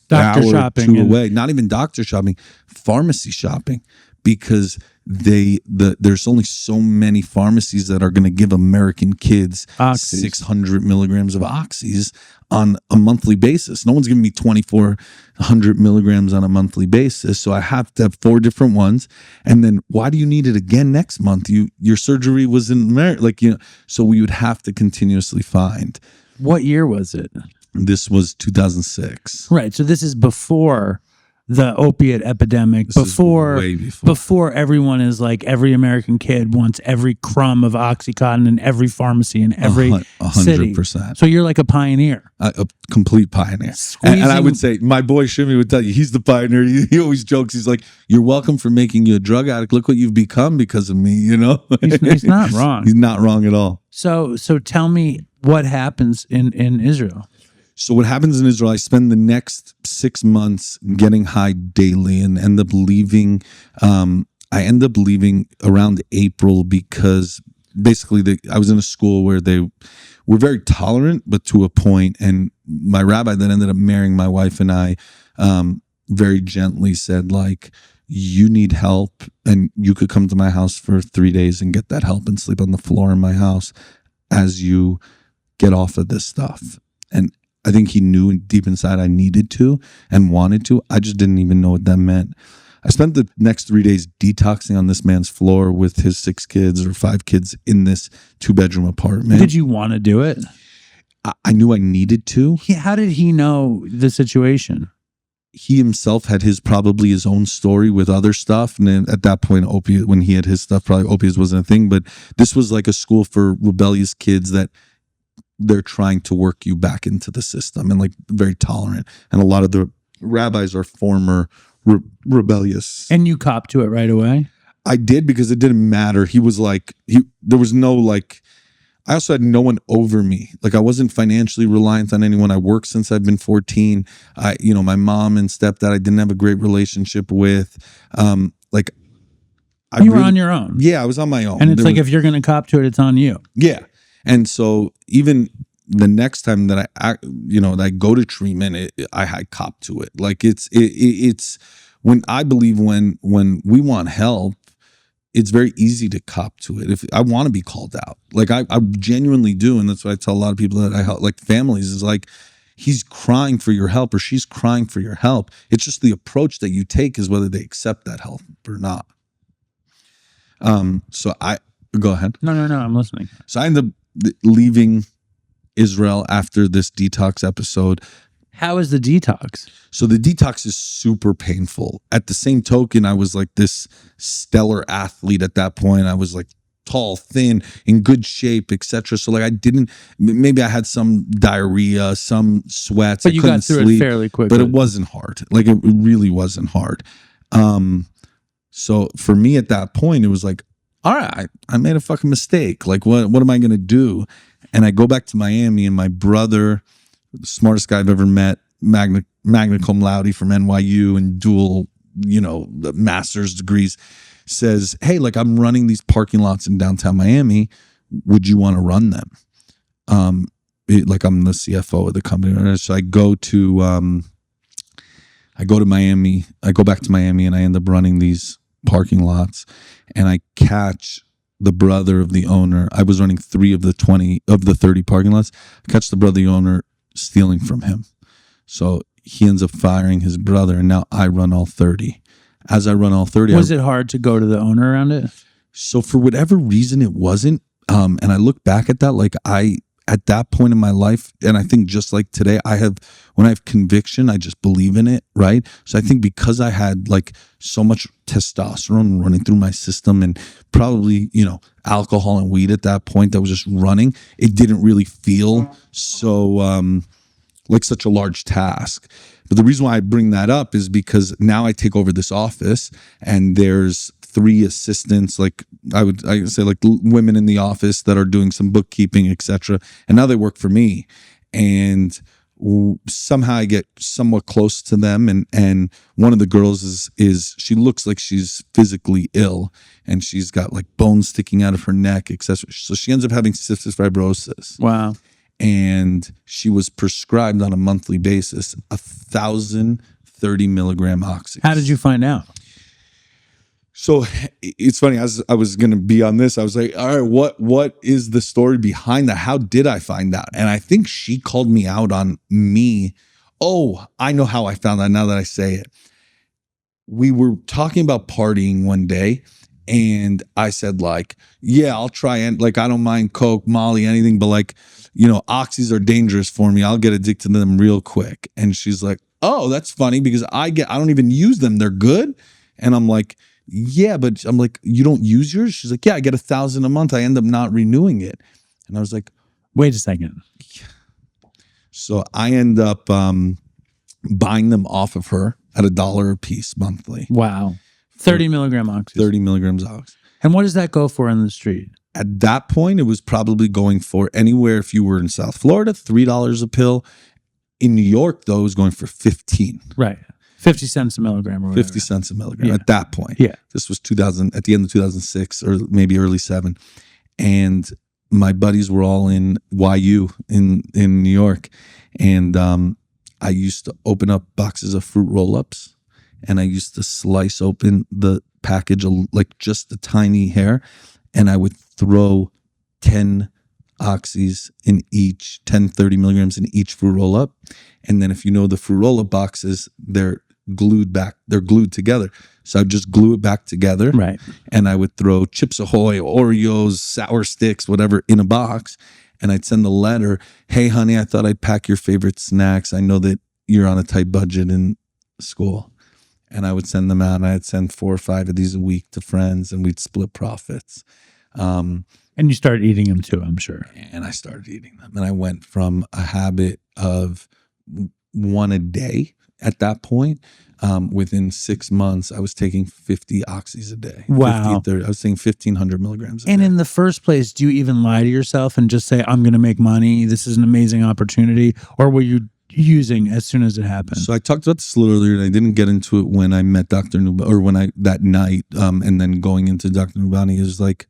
doctor shopping 2 away, not even doctor shopping, pharmacy shopping, because there's only so many pharmacies that are going to give American kids Oxys. 600 milligrams of Oxys on a monthly basis. No one's giving me 2,400 milligrams on a monthly basis. So I have to have 4 different ones. And then why do you need it again next month? Your surgery was in America, so we would have to continuously find. What year was it? This was 2006. Right. So this is before the opiate epidemic, before everyone is like, every American kid wants every crumb of Oxycontin in every pharmacy in every 100%. City. So you're like a pioneer. A complete pioneer. And I would say, my boy Shimmy would tell you, he's the pioneer. He always jokes. He's like, you're welcome for making you a drug addict. Look what you've become because of me, He's not wrong. He's not wrong at all. So tell me what happens in Israel. So what happens in Israel, I spend the next 6 months getting high daily and end up leaving. I end up leaving around April because basically I was in a school where they were very tolerant, but to a point. And my rabbi that ended up marrying my wife and I very gently said, like, you need help and you could come to my house for 3 days and get that help and sleep on the floor in my house as you get off of this stuff. And I think he knew deep inside I needed to and wanted to. I just didn't even know what that meant. I spent the next 3 days detoxing on this man's floor with his 6 kids or 5 kids in this 2-bedroom apartment. Did you want to do it? I knew I needed to. How did he know the situation? He himself had probably his own story with other stuff. And then at that point, opiate, when he had his stuff, probably opiates wasn't a thing. But this was like a school for rebellious kids that they're trying to work you back into the system, and like very tolerant. And a lot of the rabbis are former rebellious. And you copped to it right away? I did, because it didn't matter. He was like, there was no like, I also had no one over me. Like, I wasn't financially reliant on anyone. I worked since I've been 14. My mom and stepdad, I didn't have a great relationship with. You were on your own. Yeah, I was on my own. And it's if you're going to cop to it, it's on you. Yeah. And so even the next time that I go to treatment, I cop to it. Like it's when I believe when we want help, it's very easy to cop to it. If I want to be called out, like I genuinely do. And that's what I tell a lot of people that I help, like families, is like, he's crying for your help or she's crying for your help. It's just the approach that you take is whether they accept that help or not. So I go ahead. No, I'm listening. So I ended up leaving Israel after this detox episode. How is the detox? So the detox is super painful. At the same token, I was like this stellar athlete at that point. I was like tall, thin, in good shape, etc. So like maybe I had some diarrhea, some sweats. But you got through it fairly quickly. But it wasn't hard. Like it really wasn't hard. So for me at that point, it was like, all right, I made a fucking mistake. Like what am I going to do? And I go back to Miami, and my brother, the smartest guy I've ever met, magna cum laude from NYU and dual, master's degrees, says, hey, like I'm running these parking lots in downtown Miami. Would you want to run them? Like I'm the CFO of the company. So I go to Miami. I go back to Miami, and I end up running these parking lots, and I catch the brother of the owner. I was running 3 of the 30 parking lots. I catch the brother of the owner stealing from him. So he ends up firing his brother, and now I run all 30. As I run all 30. Was it hard to go to the owner around it? So for whatever reason, it wasn't. And I look back at that, like at that point in my life, and I think just like today, when I have conviction, I just believe in it, right? So I think because I had like so much testosterone running through my system, and probably, alcohol and weed at that point that was just running, it didn't really feel so like such a large task. But the reason why I bring that up is because now I take over this office, and there's 3 assistants, like I would say like women in the office that are doing some bookkeeping, etc. And now they work for me, and somehow I get somewhat close to them. And one of the girls is she looks like she's physically ill, and she's got like bones sticking out of her neck, etc. So she ends up having cystic fibrosis. Wow. And she was prescribed on a monthly basis 1,030 milligram Oxys. How did you find out? So it's funny, as I was going to be on this, I was like, all right, what is the story behind that? How did I find out? And I think she called me out on me. Oh, I know how I found out now that I say it. We were talking about partying one day, and I said like, yeah, I'll try, and like, I don't mind Coke, Molly, anything, but like, Oxys are dangerous for me. I'll get addicted to them real quick. And she's like, oh, that's funny, because I don't even use them. They're good. And I'm like, yeah, but I'm like, you don't use yours? She's like, yeah, I get 1,000 a month. I end up not renewing it. And I was like, wait a second. So I end up buying them off of her at $1 a piece monthly. Wow. 30 milligram Oxys. 30 milligrams Oxys. And what does that go for in the street? At that point, it was probably going for anywhere, if you were in South Florida, $3 a pill. In New York, though, it was going for 15. Right. 50 cents a milligram or whatever. 50 cents a milligram at that point. Yeah. This was at the end of 2006 or maybe early 7. And my buddies were all in YU in New York. And I used to open up boxes of fruit roll-ups, and I used to slice open the package like just a tiny hair, and I would throw 10 Oxys in each, 10, 30 milligrams in each fruit roll-up. And then if you know the fruit roll-up boxes, they're glued together. So I'd just glue it back together. Right. And I would throw Chips Ahoy, Oreos, Sour Sticks, whatever, in a box. and I'd send the letter, hey honey, I thought I'd pack your favorite snacks. I know that you're on a tight budget in school. And I would send them out, and I'd send 4 or 5 of these a week to friends, and we'd split profits. And you started eating them too, I'm sure. And I started eating them. And I went from a habit of 1 a day at that point. Within 6 months, I was taking 50 Oxys a day. Wow. 50, 30, I was taking 1,500 milligrams a And day. in the first place, do you even lie to yourself and just say, I'm going to make money, this is an amazing opportunity? Or were you using as soon as it happened? So I talked about this a little earlier, and I didn't get into it when I met Dr. Nubani, or when that night, and then going into Dr. Nubani is like,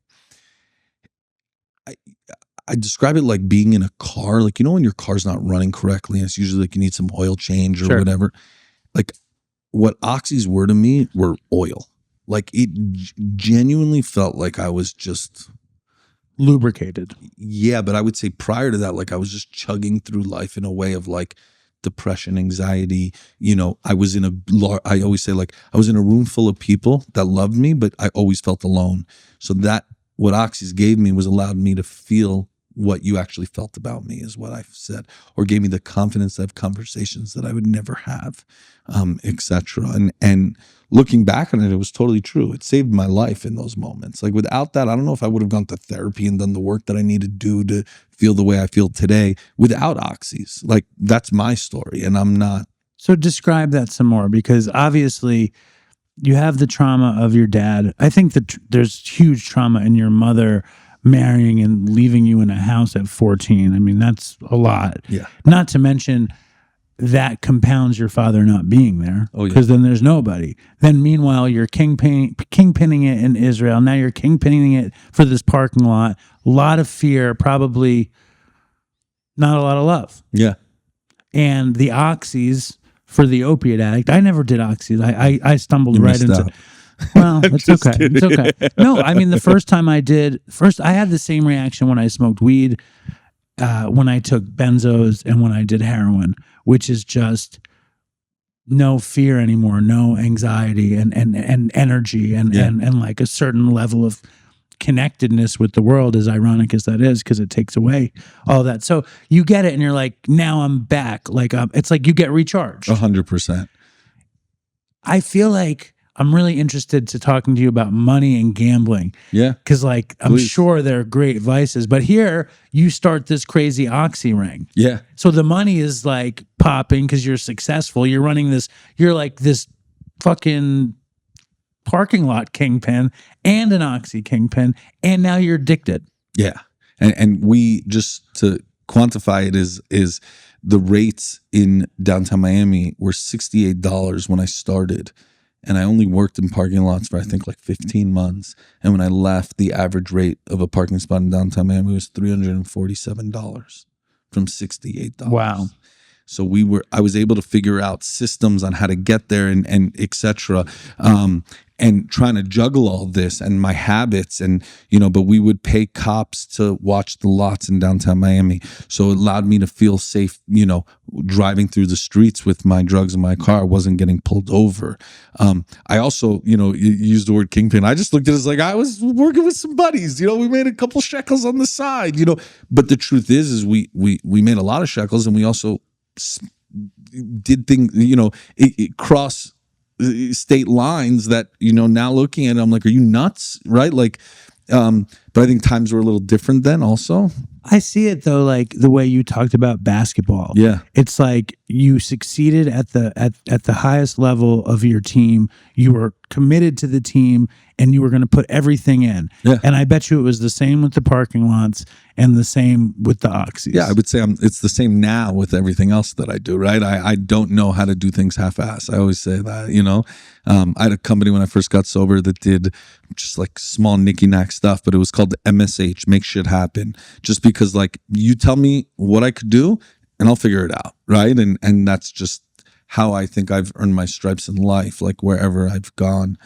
I describe it like being in a car. Like, when your car's not running correctly, and it's usually like you need some oil change or whatever. Like, what Oxys were to me were oil. Like, it genuinely felt like I was just lubricated. Yeah, but I would say prior to that, like, I was just chugging through life in a way of like depression, anxiety. I was I always say, like, I was in a room full of people that loved me, but I always felt alone. So that what Oxys gave me was allowed me to feel what you actually felt about me, is what I've said, or gave me the confidence to have conversations that I would never have, etc. And looking back on it, it was totally true. It saved my life in those moments. Like, without that, I don't know if I would have gone to therapy and done the work that I need to do to feel the way I feel today without Oxys. Like, that's my story, and I'm not. So describe that some more, because obviously you have the trauma of your dad. I think that there's huge trauma in your mother marrying and leaving you in a house at 14. I mean, that's a lot. Yeah. Not to mention that father not being there. Oh, yeah. Because then there's nobody. Then meanwhile, you're kingpinning it in Israel. Now you're kingpinning it for this parking lot. A lot of fear, probably not a lot of love. Yeah. And the Oxys for the opiate addict. I never did Oxys. I stumbled You right missed into out. Well, it's just okay. kidding. It's okay. No, I mean, the first time I had the same reaction when I smoked weed, when I took benzos, and when I did heroin, which is just no fear anymore, no anxiety, and energy, and like a certain level of connectedness with the world, as ironic as that is, because it takes away all that. So you get it, and you're like, now I'm back. Like, it's like you get recharged. 100%. I feel like I'm really interested to talking to you about money and gambling. Yeah. Because, like, I'm Please. sure they're great vices, but here you start this crazy Oxy ring. Yeah. So the money is like popping because you're successful. You're running this, you're like this fucking parking lot kingpin and an Oxy kingpin, and now you're addicted. Yeah. And we, just to quantify it, is the rates in downtown Miami were $68 when I started. And I only worked in parking lots for, I think, like 15 months. And when I left, the average rate of a parking spot in downtown Miami was $347 from $68. Wow. So I was able to figure out systems on how to get there and et cetera. And trying to juggle all this and my habits, and but we would pay cops to watch the lots in downtown Miami. So it allowed me to feel safe, driving through the streets with my drugs in my car. I wasn't getting pulled over. I also, you used the word kingpin. I just looked at it as like I was working with some buddies. We made a couple shekels on the side, But the truth is we made a lot of shekels, and we also did things, it cross state lines that, now looking at it, I'm like, are you nuts? Right? Like, but I think times were a little different then also. I see it though, like the way you talked about basketball. Yeah. It's like you succeeded at the highest level of your team. You were committed to the team, and you were going to put everything in. Yeah. And I bet you it was the same with the parking lots and the same with the Oxys. Yeah, I would say it's the same now with everything else that I do, right? I don't know how to do things half-ass. I always say that, I had a company when I first got sober that did just like small nicky-knack stuff, but it was called MSH, Make Shit Happen. Just because, like, you tell me what I could do and I'll figure it out, right? And that's just how I think I've earned my stripes in life, like wherever I've gone.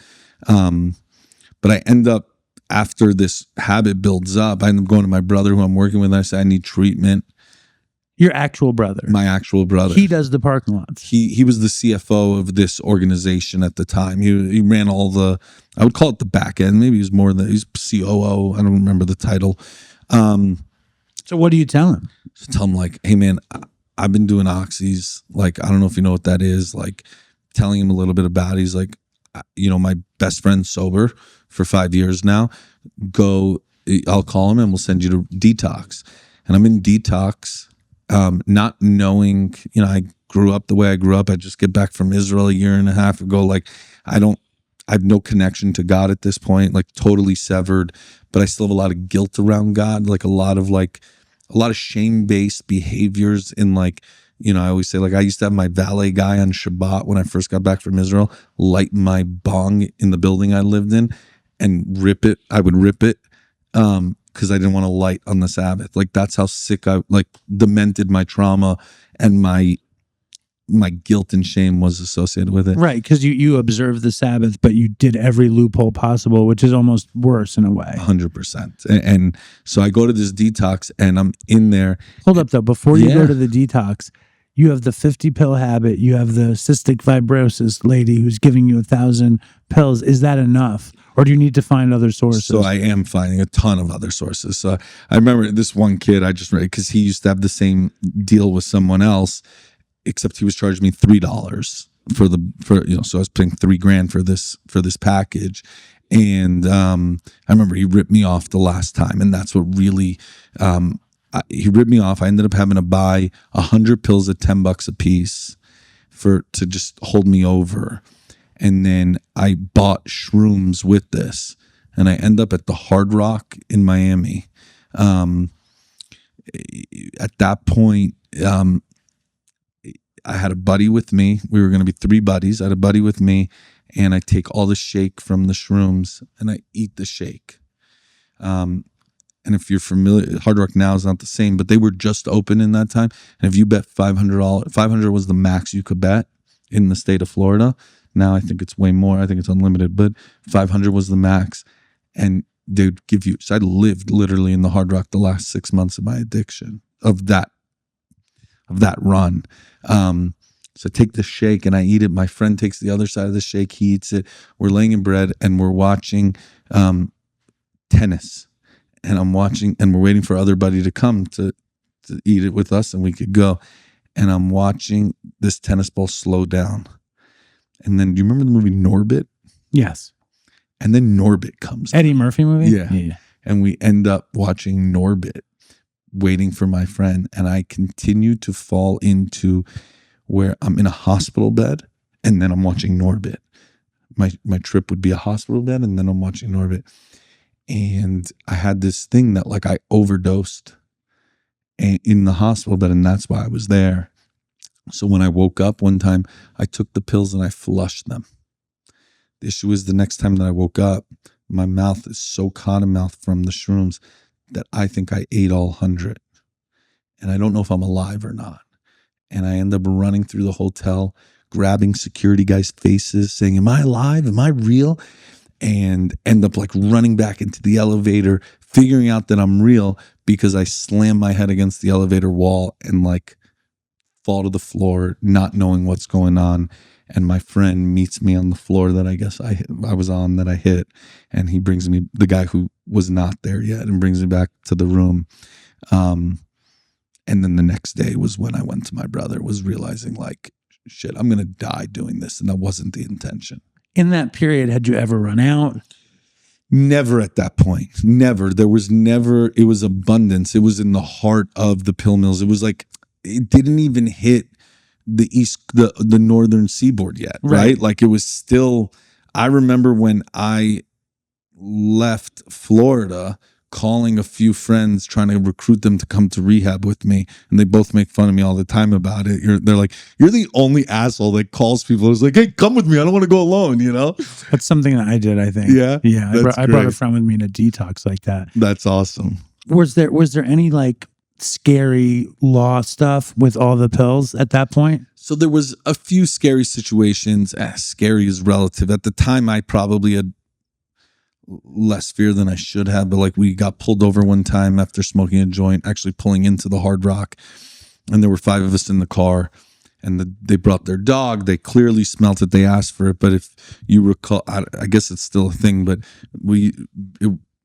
But I end up, after this habit builds up, I end up going to my brother who I'm working with. And I say, I need treatment. Your actual brother. My actual brother. He does the parking lots. He was the CFO of this organization at the time. He ran all the, I would call it the back end. Maybe he's more than, he's COO. I don't remember the title. So So what do you tell him? So tell him like, hey man, I've been doing Oxys. Like, I don't know if you know what that is. Like, telling him a little bit about it. He's like, my best friend's sober for 5 years now. I'll call him and we'll send you to Detox. And I'm in Detox, not knowing, I grew up the way I grew up. I just get back from Israel a year and a half ago. Like, I have no connection to God at this point, like totally severed, but I still have a lot of guilt around God, like a lot of shame-based behaviors in like, I always say, like, I used to have my valet guy on Shabbat when I first got back from Israel light my bong in the building I lived in and rip it. I would rip it because I didn't want to light on the Sabbath. Like, that's how sick demented my trauma and my guilt and shame was associated with it. Right, because you observed the Sabbath, but you did every loophole possible, which is almost worse in a way. 100%. And so I go to this detox and I'm in there. Hold up, though. Before you go to the detox, you have the 50 pill habit. You have the cystic fibrosis lady who's giving you 1,000 pills. Is that enough? Or do you need to find other sources? So I am finding a ton of other sources. So I remember this one kid I just read, because he used to have the same deal with someone else, except he was charging me $3 so I was paying $3,000 for this package. And I remember he ripped me off the last time, and that's what really he ripped me off. I ended up having to buy 100 pills at $10 a piece to just hold me over. And then I bought shrooms with this, and I end up at the Hard Rock in Miami. At that point, I had a buddy with me. We were going to be 3 buddies. I had a buddy with me, and I take all the shake from the shrooms and I eat the shake. And if you're familiar, Hard Rock now is not the same, but they were just open in that time. And if you bet $500, 500 was the max you could bet in the state of Florida. Now I think it's way more. I think it's unlimited, but 500 was the max. And they'd give you, so I lived literally in the Hard Rock the last 6 months of my addiction of that run. So I take the shake and I eat it. My friend takes the other side of the shake. He eats it. We're laying in bed and we're watching tennis. And I'm watching, and we're waiting for other buddy to come to eat it with us, and we could go. And I'm watching this tennis ball slow down. And then, do you remember the movie Norbit? Yes. And then Norbit comes. Eddie Murphy movie? Yeah. And we end up watching Norbit, waiting for my friend. And I continue to fall into where I'm in a hospital bed, and then I'm watching Norbit. My trip would be a hospital bed, and then I'm watching Norbit. And I had this thing that like I overdosed in the hospital bed, and that's why I was there. So when I woke up one time, I took the pills and I flushed them. The issue is the next time that I woke up, my mouth is so cotton mouth from the shrooms that I think I ate all 100. And I don't know if I'm alive or not. And I end up running through the hotel, grabbing security guys' faces, saying, am I alive? Am I real? And end up like running back into the elevator, figuring out that I'm real because I slam my head against the elevator wall and like fall to the floor, not knowing what's going on. And my friend meets me on the floor that I guess I was on, that I hit. And he brings me, the guy who was not there yet, and brings me back to the room. And then the next day was when I went to my brother, was realizing like, shit, I'm going to die doing this. And that wasn't the intention. In that period, had you ever run out? Never at that point. Never. There was never, it was abundance. It was in the heart of the pill mills. It was like, it didn't even hit the the northern seaboard yet, right? Like it was still, I remember when I left Florida, calling a few friends, trying to recruit them to come to rehab with me. And they both make fun of me all the time about it. They're like, you're the only asshole that calls people. I was like, hey, come with me. I don't want to go alone, That's something that I did, I think. Yeah? Yeah. I brought a friend with me to Detox like that. That's awesome. Was there any like scary law stuff with all the pills at that point? So there was a few scary situations. Scary is relative. At the time, I probably had less fear than I should have, but like we got pulled over one time after smoking a joint, actually pulling into the Hard Rock, and there were 5 of us in the car, and they brought their dog. They clearly smelt it. They asked for it, but if you recall, I guess it's still a thing, but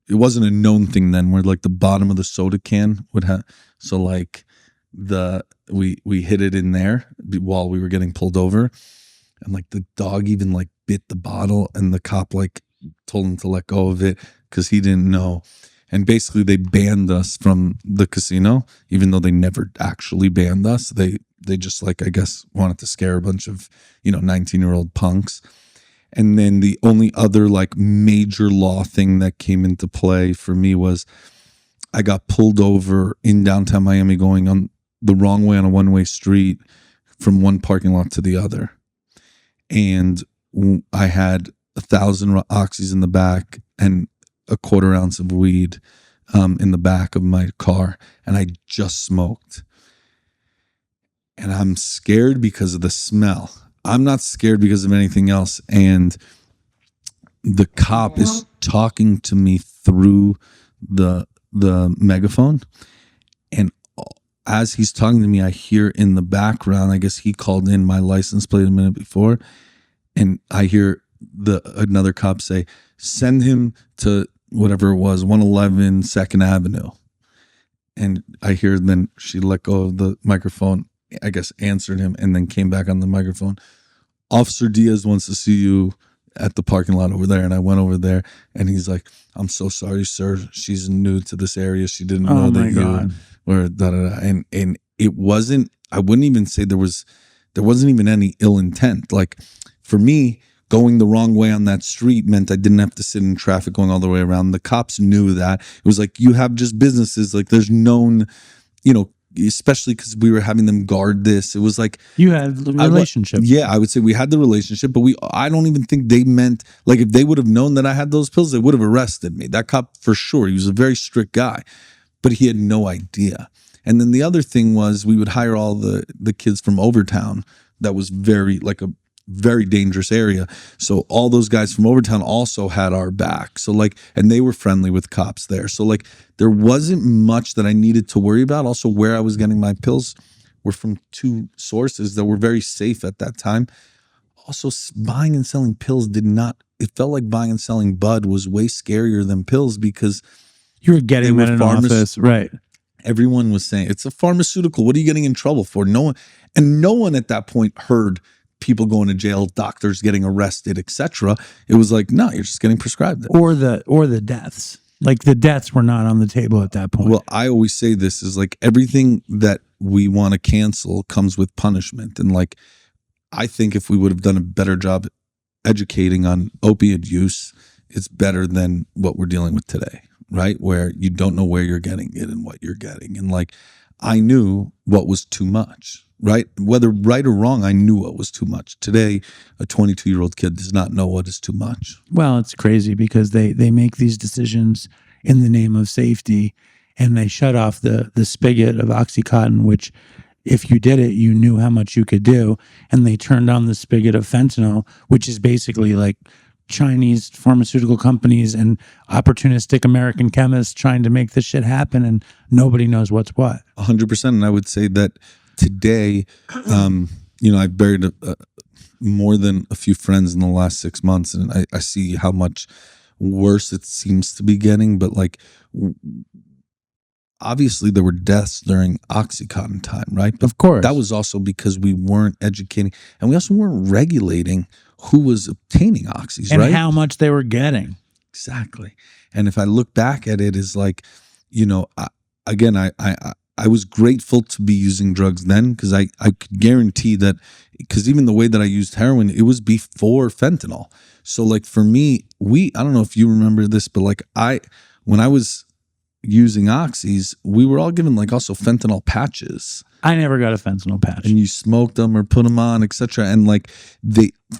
it wasn't a known thing then, where like the bottom of the soda can would have, so like we hid it in there while we were getting pulled over, and like the dog even like bit the bottle, and the cop like told him to let go of it because he didn't know. And basically they banned us from the casino, even though they never actually banned us. They just like, I guess, wanted to scare a bunch of, 19-year-old punks. And then the only other like major law thing that came into play for me was I got pulled over in downtown Miami going on the wrong way on a one-way street from one parking lot to the other. And I had 1,000 Oxys in the back and a quarter ounce of weed in the back of my car, and I just smoked. And I'm scared because of the smell. I'm not scared because of anything else. And the cop is talking to me through the megaphone, and as he's talking to me, I hear in the background, I guess he called in my license plate a minute before, and I hear another cop say, send him to whatever it was, 111 2nd Avenue. And I hear then she let go of the microphone, I guess answered him, and then came back on the microphone. Officer Diaz wants to see you at the parking lot over there. And I went over there, and he's like, I'm so sorry, sir. She's new to this area. She didn't know that you were da-da-da. And it wasn't, I wouldn't even say there wasn't even any ill intent. Like for me, going the wrong way on that street meant I didn't have to sit in traffic going all the way around. The cops knew that. It was like, you have just businesses, like there's known, especially because we were having them guard this. It was like, you had the relationship. I would say we had the relationship, but I don't even think they meant, like if they would have known that I had those pills, they would have arrested me. That cop for sure, he was a very strict guy, but he had no idea. And then the other thing was we would hire all the kids from Overtown. That was very dangerous area. So all those guys from Overtown also had our back. So like, and they were friendly with cops there. So like, there wasn't much that I needed to worry about. Also, where I was getting my pills were from two sources that were very safe at that time. Also, buying and selling pills it felt like buying and selling bud was way scarier than pills because you were getting them in an office, right? Everyone was saying it's a pharmaceutical. What are you getting in trouble for? No one at that point heard people going to jail, doctors getting arrested, etc. It was like, no, you're just getting prescribed it. Or the deaths. Like the deaths were not on the table at that point. Well, I always say this is like everything that we want to cancel comes with punishment. And like, I think if we would have done a better job educating on opiate use, it's better than what we're dealing with today, right? Where you don't know where you're getting it and what you're getting. And like, I knew what was too much. Right? Whether right or wrong, I knew what was too much. Today, a 22-year-old kid does not know what is too much. Well, it's crazy because they make these decisions in the name of safety, and they shut off the spigot of Oxycontin, which if you did it, you knew how much you could do. And they turned on the spigot of fentanyl, which is basically like Chinese pharmaceutical companies and opportunistic American chemists trying to make this shit happen, and nobody knows what's what. 100%. And I would say that today, I've buried more than a few friends in the last 6 months, and I see how much worse it seems to be getting. But like, obviously there were deaths during Oxycontin time, right? But of course. That was also because we weren't educating, and we also weren't regulating who was obtaining Oxys, and right? how much they were getting. Exactly. And if I look back at it as like, I was grateful to be using drugs then because I could guarantee that, because even the way that I used heroin, it was before fentanyl. So like for me, I don't know if you remember this, but like when I was using Oxys, we were all given like also fentanyl patches. I never got a fentanyl patch. And you smoked them or put them on, etc. And like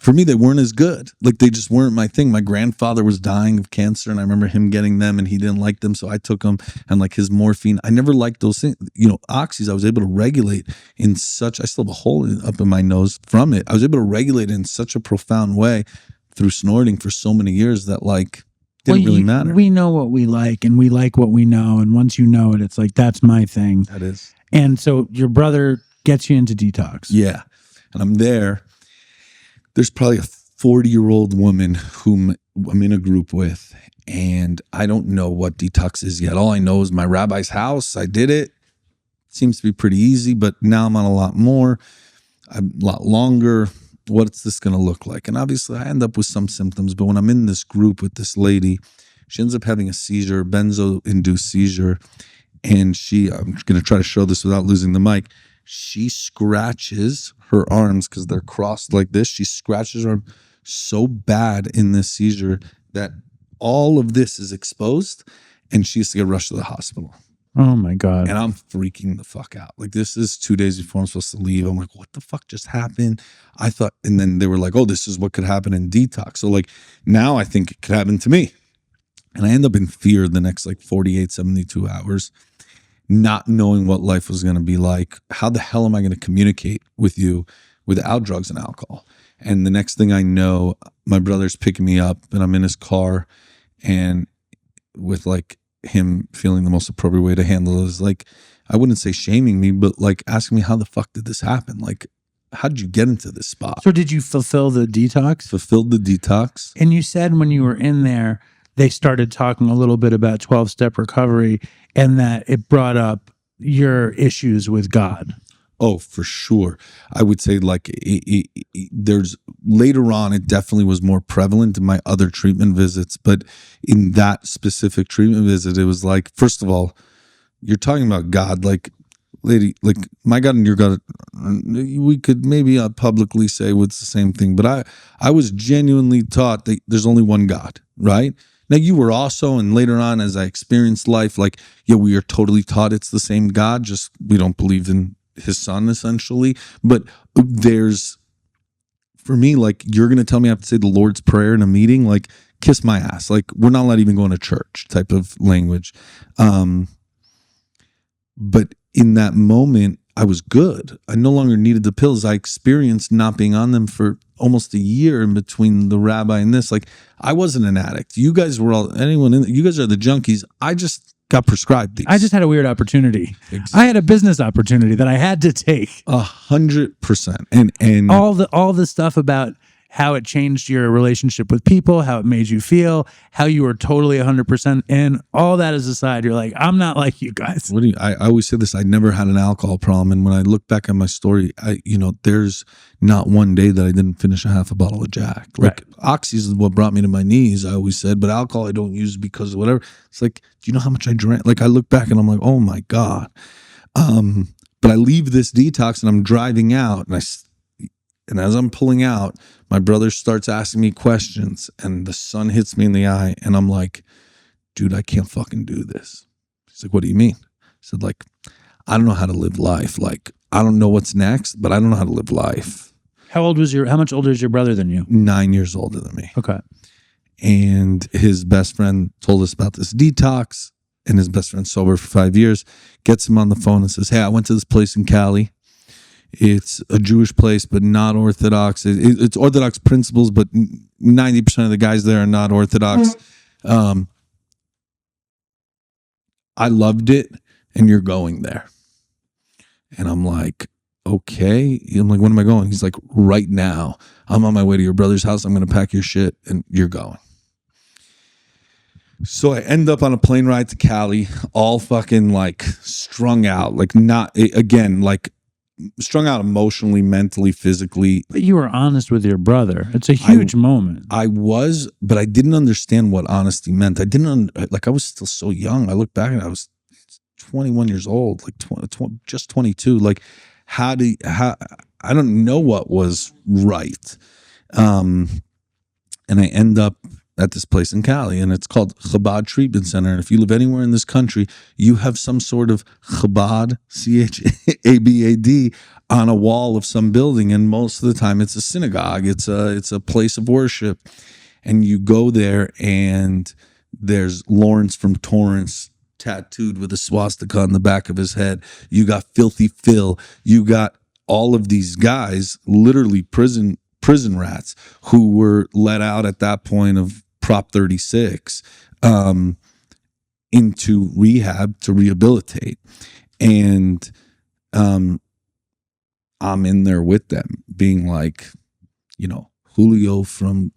for me, they weren't as good. Like they just weren't my thing. My grandfather was dying of cancer, and I remember him getting them, and he didn't like them, so I took them. And like his morphine, I never liked those things. Oxys, I was able to regulate in such. I still have a hole up in my nose from it. I was able to regulate it in such a profound way through snorting for so many years that like didn't really matter. We know what we like, and we like what we know. And once you know it, it's like that's my thing. That is. And so your brother gets you into Detox. Yeah. And I'm there. There's probably 40-year-old woman whom I'm in a group with, and I don't know what detox is yet. All I know is my rabbi's house. I did it. Seems to be pretty easy, but now I'm on a lot more. I'm a lot longer. What's this going to look like? And obviously I end up with some symptoms, but when I'm in this group with this lady, she ends up having a seizure, benzo-induced seizure. And I'm going to try to show this without losing the mic. She scratches her arms because they're crossed like this. She scratches her arm so bad in this seizure that all of this is exposed, and she has to get rushed to the hospital. Oh my God. And I'm freaking the fuck out. Like, this is 2 days before I'm supposed to leave. I'm like, what the fuck just happened? I thought, and then they were like, oh, this is what could happen in detox. So like, now I think it could happen to me. And I end up in fear the next like 48, 72 hours, not knowing what life was going to be like. How the hell am I going to communicate with you without drugs and alcohol? And the next thing I know, my brother's picking me up and I'm in his car, and with like him feeling the most appropriate way to handle it is like, I wouldn't say shaming me, but like asking me, how the fuck did this happen? Like, how did you get into this spot? So did you fulfill the detox? Fulfilled the detox. And you said when you were in there, they started talking a little bit about 12-step recovery and that it brought up your issues with God. Oh, for sure. I would say like there's later on, it definitely was more prevalent in my other treatment visits. But in that specific treatment visit, it was like, first of all, you're talking about God, like, lady, like my God and your God, we could maybe publicly say it's the same thing. But I was genuinely taught that there's only one God, right? Now you were also, and later on as I experienced life, like, yeah, we are totally taught it's the same God, just we don't believe in his son essentially. But there's, for me, like, you're going to tell me I have to say the Lord's Prayer in a meeting, like, kiss my ass. Like, we're not allowed even going to church type of language. But in that moment, I was good. I no longer needed the pills. I experienced not being on them for almost a year in between the rabbi and this. Like, I wasn't an addict. You guys were all, you guys are the junkies. I just got prescribed these. I just had a weird opportunity. Exactly. I had a business opportunity that I had to take. 100%. And all the stuff about how it changed your relationship with people, how it made you feel, how you were totally 100% in, all that is aside. You're like, I'm not like you guys. I always say this, I never had an alcohol problem. And when I look back at my story, there's not one day that I didn't finish a half a bottle of Jack. Like, right. Oxys is what brought me to my knees, I always said, but alcohol I don't use because of whatever. It's like, do you know how much I drank? Like, I look back and I'm like, oh my God. But I leave this detox and I'm driving out, and as I'm pulling out, my brother starts asking me questions and the sun hits me in the eye and I'm like, dude, I can't fucking do this. He's like, what do you mean? I said, like, I don't know how to live life. Like, I don't know what's next, but I don't know how to live life. How much older is your brother than you? 9 years older than me. Okay. And his best friend told us about this detox, and his best friend's sober for 5 years, gets him on the phone and says, hey, I went to this place in Cali. It's a Jewish place, but not Orthodox. It's Orthodox principles, but 90% of the guys there are not Orthodox. I loved it, and you're going there. And I'm like, okay. I'm like, when am I going? He's like, right now. I'm on my way to your brother's house. I'm going to pack your shit, and you're going. So I end up on a plane ride to Cali, all fucking like strung out, like not, again, like strung out emotionally, mentally, physically. But you were honest with your brother. It's a huge moment. I was, but I didn't understand what honesty meant. I was still so young. I look back and I was 21 years old, like just 22. Like, I don't know what was right. And I end up at this place in Cali, and it's called Chabad Treatment Center. And if you live anywhere in this country, you have some sort of Chabad, Chabad, on a wall of some building. And most of the time it's a synagogue. It's a place of worship. And you go there and there's Lawrence from Torrance tattooed with a swastika on the back of his head. You got Filthy Phil. You got all of these guys, literally prison rats, who were let out at that point of Prop 36 into rehab to rehabilitate. And I'm in there with them being like, Julio from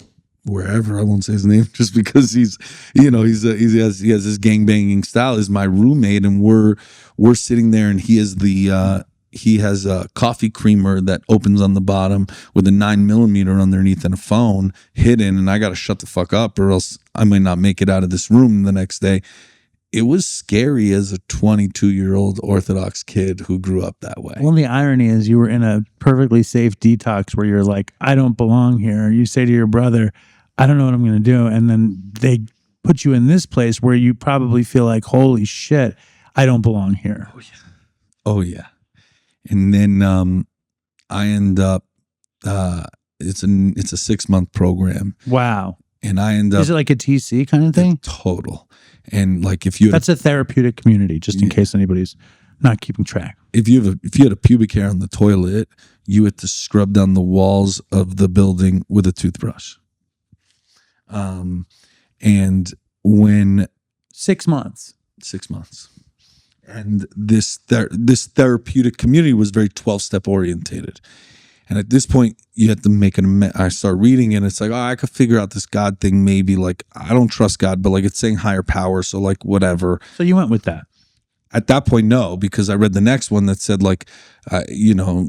wherever, I won't say his name just because he has this gangbanging style, is my roommate, and we're sitting there, and he has a coffee creamer that opens on the bottom with a 9mm underneath and a phone hidden, and I got to shut the fuck up or else I might not make it out of this room the next day. It was scary as a 22-year-old Orthodox kid who grew up that way. Well, the irony is you were in a perfectly safe detox where you're like, I don't belong here. You say to your brother, I don't know what I'm going to do. And then they put you in this place where you probably feel like, holy shit, I don't belong here. Oh, yeah. And then I end up, it's a 6-month program. Wow. And I end up. Is it like a TC kind of thing? Total. And like if you that's a therapeutic community, just in case anybody's not keeping track. If you had a pubic hair on the toilet, you had to scrub down the walls of the building with a toothbrush. And when 6 months, and this therapeutic community was very 12-step orientated. And at this point, you had to make I start reading and it's like, I could figure out this God thing. Maybe like, I don't trust God, but like it's saying higher power. So like, whatever. So you went with that. At that point, no, because I read the next one that said like,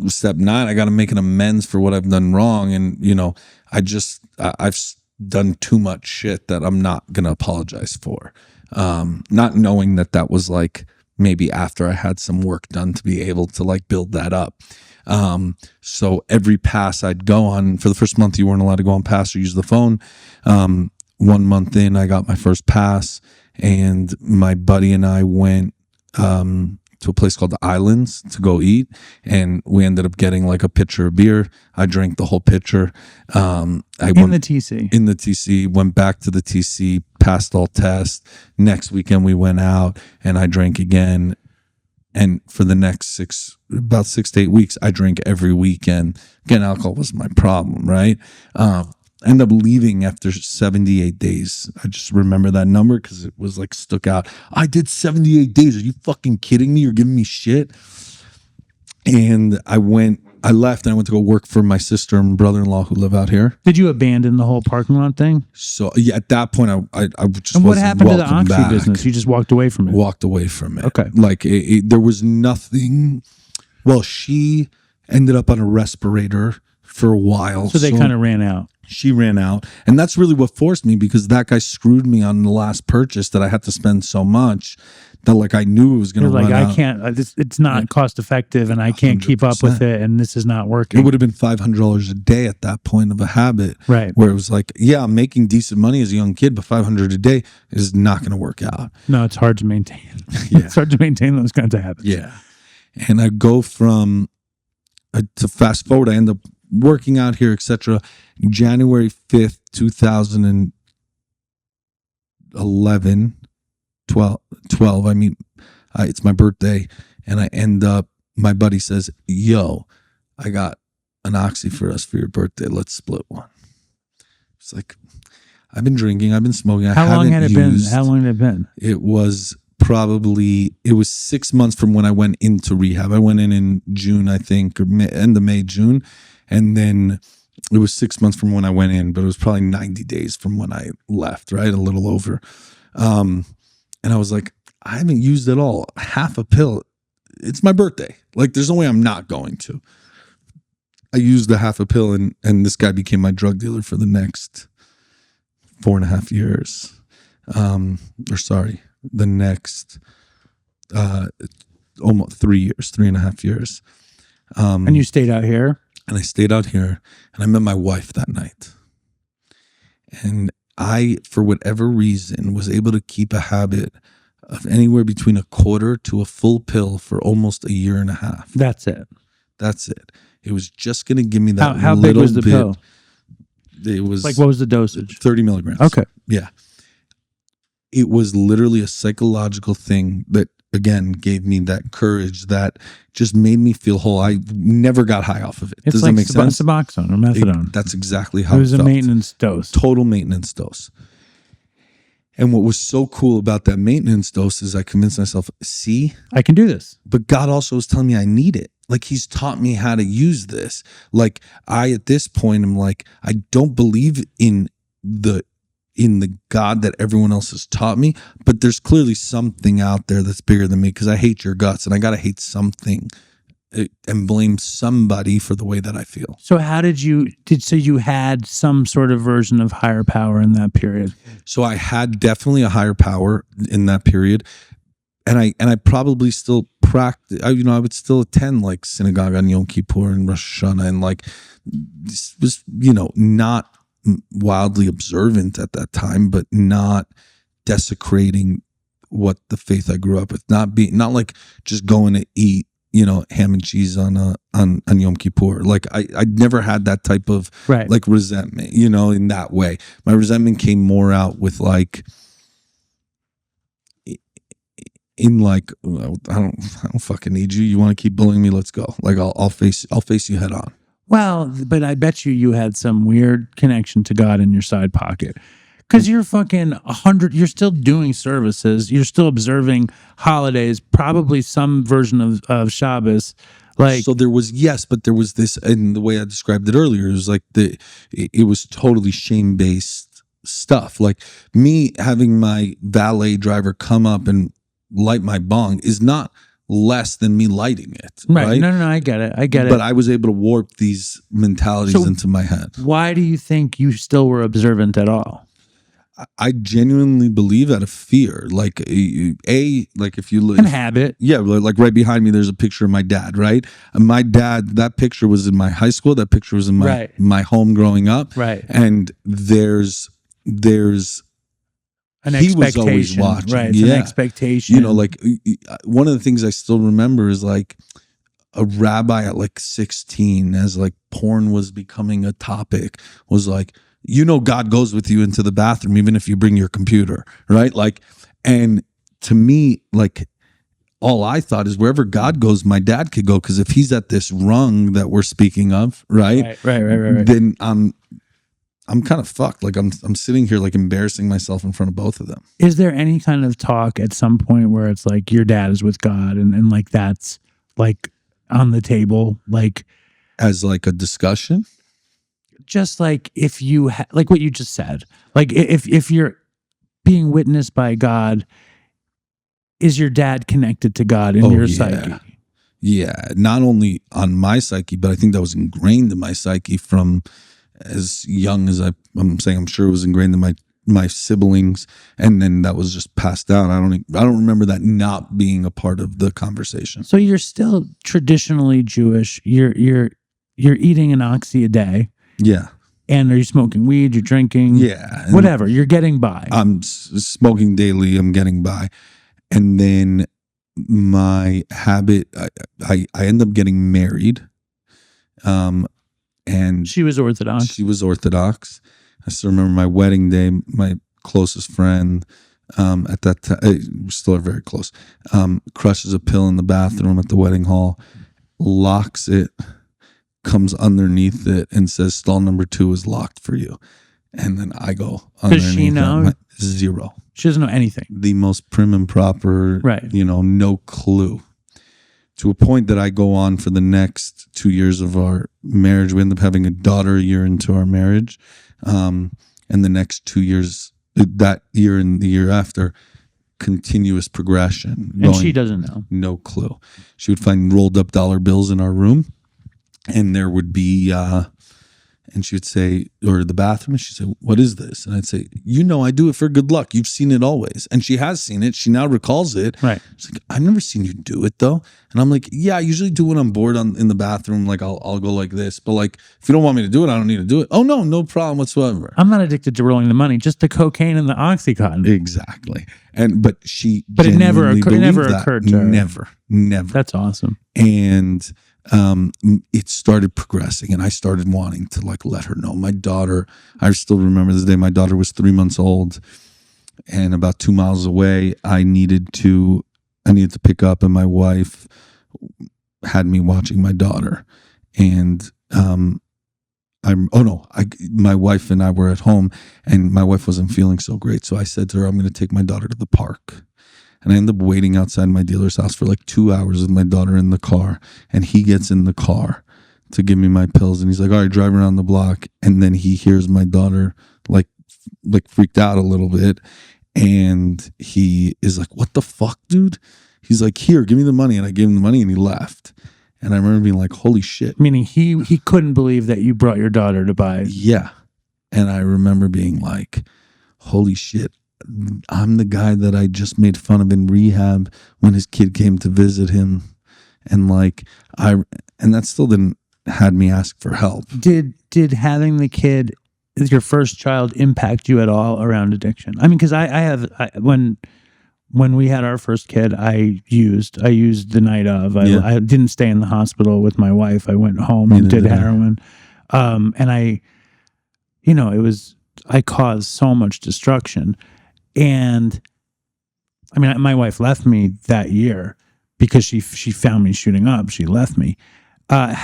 step 9, I got to make an amends for what I've done wrong. And, I've done too much shit that I'm not going to apologize for. Not knowing that was like maybe after I had some work done to be able to like build that up. So every pass I'd go on, for the first month, you weren't allowed to go on pass or use the phone. 1 month in, I got my first pass, and my buddy and I went to a place called the Islands to go eat, and we ended up getting like a pitcher of beer. I drank the whole pitcher. In the TC, went back to the TC, passed all tests. Next weekend we went out and I drank again. And for the next about 6 to 8 weeks, I drank every weekend. Again, alcohol was my problem, right? End up leaving after 78 days. I just remember that number because it was like stuck out. I did 78 days. Are you fucking kidding me? You're giving me shit? And I left and I went to go work for my sister and brother-in-law who live out here. Did you abandon the whole parking lot thing? So yeah, at that point, I just and what wasn't happened to the welcome Oxy back. business? You just walked away from it? Walked away from it. Okay. Like there was nothing. Well, she ended up on a respirator for a while. So they kind of ran out. She ran out. And that's really what forced me, because that guy screwed me on the last purchase that I had to spend so much that like I knew it was going to run out. I can't, it's not cost effective and I can't 100%. Keep up with it and this is not working. It would have been $500 a day at that point of a habit. Right. Where it was like, yeah, I'm making decent money as a young kid, but $500 a day is not going to work out. No, it's hard to maintain. Yeah. It's hard to maintain those kinds of habits. Yeah. And I go from, to fast forward, I end up working out here, etc. January 5th, 2011, 12, I mean, it's my birthday, and I end up, my buddy says, yo, I got an Oxy for us for your birthday. Let's split one. It's like, I've been drinking, I've been smoking. How long had it been? It was 6 months from when I went into rehab. I went in June, I think, or end of May, June. And then it was 6 months from when I went in, but it was probably 90 days from when I left, right? A little over. And I was like, I haven't used it all. Half a pill. It's my birthday. Like, there's no way I'm not going to. I used the half a pill, and this guy became my drug dealer for the next 4.5 years. The next almost 3 years, 3.5 years. And you stayed out here? And I stayed out here, and I met my wife that night. And I, for whatever reason, was able to keep a habit of anywhere between a quarter to a full pill for almost 1.5 years. That's it. It was just going to give me that how little big was the bit. pill? It was like, what was the dosage? 30 milligrams. Okay. Yeah. It was literally a psychological thing that, again, gave me that courage that just made me feel whole. I never got high off of it. Does that make sense? Suboxone or methadone. That's exactly how it was. It a maintenance dose. Total maintenance dose. And what was so cool about that maintenance dose is I convinced myself, see, I can do this. but God also was telling me I need it. Like he's taught me how to use this. Like at this point, I'm like, I don't believe in the God that everyone else has taught me, but there's clearly something out there that's bigger than me because I hate your guts and I got to hate something and blame somebody for the way that I feel. So how so you had some sort of version of higher power in that period? So I had definitely a higher power in that period. And I probably still practice, I would still attend like synagogue on Yom Kippur and Rosh Hashanah and like was, not wildly observant at that time, but not desecrating what the faith I grew up with, not like just going to eat, ham and cheese on Yom Kippur. Like I never had that type of like resentment, in that way. My resentment came more out with like, in like, I don't fucking need you. You want to keep bullying me? Let's go. Like I'll face you head on. Well, but I bet you had some weird connection to God in your side pocket. Because you're fucking 100, you're still doing services, you're still observing holidays, probably some version of Shabbos. Like, so there was, yes, but there was this, and the way I described it earlier, it was like it was totally shame-based stuff. Like me having my valet driver come up and light my bong is not less than me lighting it. Right? No, I get it. But I was able to warp these mentalities into my head. Why do you think you still were observant at all? I genuinely believe out of fear. Like like if you look, and habit. Yeah, like right behind me, there's a picture of my dad. Right, and my dad. That picture was in my high school. That picture was in my home growing up. Right, and there's an he was always watching. Right, it's an expectation. Like one of the things I still remember is like a rabbi at like 16, as like porn was becoming a topic, was like, God goes with you into the bathroom even if you bring your computer, right? Like, and to me, like, all I thought is wherever God goes, my dad could go, because if he's at this rung that we're speaking of, right, then I'm kind of fucked. Like I'm sitting here like embarrassing myself in front of both of them. Is there any kind of talk at some point where it's like your dad is with God and like that's like on the table, like as like a discussion? Just like if you like what you just said, like if you're being witnessed by God, is your dad connected to God in your psyche? Yeah, not only on my psyche, but I think that was ingrained in my psyche from as young as I'm saying. I'm sure it was ingrained in my siblings, and then that was just passed down. I don't remember that not being a part of the conversation. So you're still traditionally Jewish. You're eating an oxy a day. Yeah. And are you smoking weed? You're drinking? Yeah. Whatever. You're getting by. I'm smoking daily. I'm getting by. And then my habit, I end up getting married. And she was Orthodox. She was Orthodox. I still remember my wedding day, my closest friend at that time, we still are very close, crushes a pill in the bathroom at the wedding hall, locks it, comes underneath it and says stall number 2 is locked for you. And then I go underneath. Does she know? Zero. She doesn't know anything. The most prim and proper, right? No clue. To a point that I go on for the next 2 years of our marriage. We end up having a daughter a year into our marriage. And the next 2 years, that year and the year after, continuous progression. And she doesn't know. No clue. She would find rolled up dollar bills in our room. And there would be, and she would say, or the bathroom, and she'd say, what is this? And I'd say, I do it for good luck. You've seen it always. And she has seen it. She now recalls it. Right. She's like, I've never seen you do it though. And I'm like, yeah, I usually do when I'm bored in the bathroom. Like I'll go like this. But like, if you don't want me to do it, I don't need to do it. Oh no problem whatsoever. I'm not addicted to rolling the money, just the cocaine and the Oxycontin. Exactly. But it never occurred to her. Never. That's awesome. And it started progressing, and I started wanting to like let her know. My daughter, I still remember this day, my daughter was 3 months old, and about 2 miles away, I needed to pick up, and my wife had me watching my daughter. And my wife and I were at home, and my wife wasn't feeling so great. So I said to her, I'm going to take my daughter to the park. And I ended up waiting outside my dealer's house for like 2 hours with my daughter in the car. And he gets in the car to give me my pills. And he's like, all right, drive around the block. And then he hears my daughter like freaked out a little bit. And he is like, what the fuck, dude? He's like, here, give me the money. And I gave him the money and he left. And I remember being like, holy shit. Meaning he couldn't believe that you brought your daughter to buy. Yeah. And I remember being like, holy shit. I'm the guy that I just made fun of in rehab when his kid came to visit him. And like, and that still didn't had me ask for help. Did having the kid, your first child, impact you at all around addiction? I mean, because when we had our first kid, I used the night of. I didn't stay in the hospital with my wife. I went home and did heroin. And I caused so much destruction. And I mean, my wife left me that year because she found me shooting up. She left me.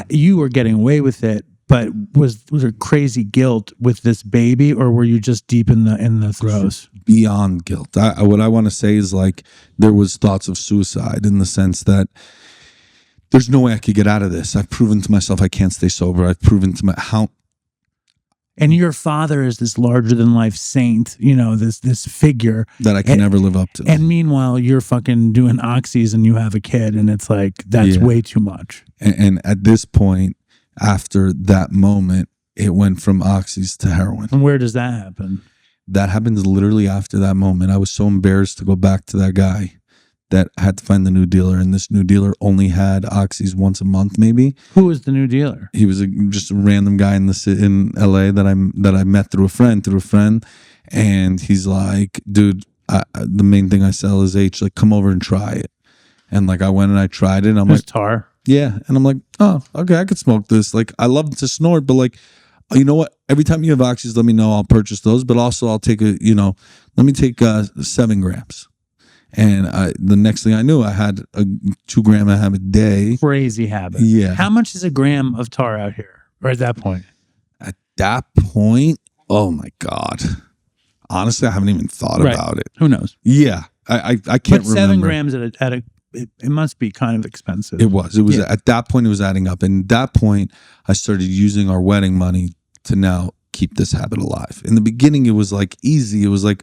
You were getting away with it, but was there crazy guilt with this baby, or were you just deep in the throes? Beyond guilt. What I want to say is like there was thoughts of suicide in the sense that there's no way I could get out of this. I've proven to myself I can't stay sober. I've proven to how. And your father is this larger than life saint, this figure that I can never live up to. And meanwhile, you're fucking doing Oxys and you have a kid, and it's like, that's way too much. And at this point, after that moment, it went from Oxys to heroin. And where does that happen? That happens literally after that moment. I was so embarrassed to go back to that guy that I had to find the new dealer, and this new dealer only had Oxys once a month, maybe. Who was the new dealer? He was just a random guy in LA that I met through a friend, and he's like, dude, the main thing I sell is H. Like, come over and try it. And like, I went and I tried it. And I'm like, tar. Yeah, and I'm like, oh, okay, I could smoke this. Like, I love to snort, but like, you know what? Every time you have Oxys, let me know. I'll purchase those, but also I'll take let me take 7 grams. And the next thing I knew, I had a 2 gram I have a day. Crazy habit. Yeah. How much is a gram of tar out here? Or at that point? At that point, oh my God. Honestly, I haven't even thought about it. Who knows? Yeah. I can't remember. 7 grams it must be kind of expensive. It was. At that point, it was adding up. And at that point, I started using our wedding money to now keep this habit alive. In the beginning, it was like easy. It was like,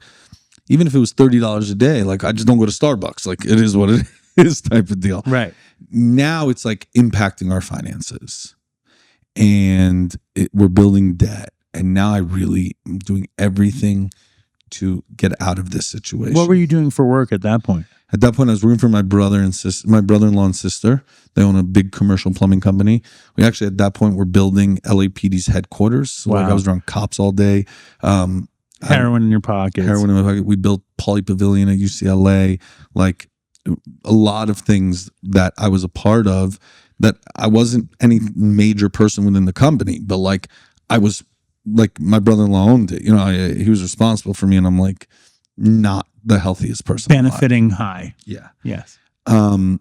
even if it was $30 a day, like I just don't go to Starbucks. Like it is what it is type of deal. Right. Now it's like impacting our finances, and we're building debt. And now I really am doing everything to get out of this situation. What were you doing for work at that point? At that point, I was working for my brother-in-law and sister. They own a big commercial plumbing company. We actually, at that point, were building LAPD's headquarters. So like I was around cops all day. Heroin in your pocket. Heroin in my pocket. We built Poly Pavilion at UCLA. Like a lot of things that I was a part of that I wasn't any major person within the company, but like I was like my brother-in-law owned it. He was responsible for me, and I'm like not the healthiest person. Benefiting high. Yeah. Yes. I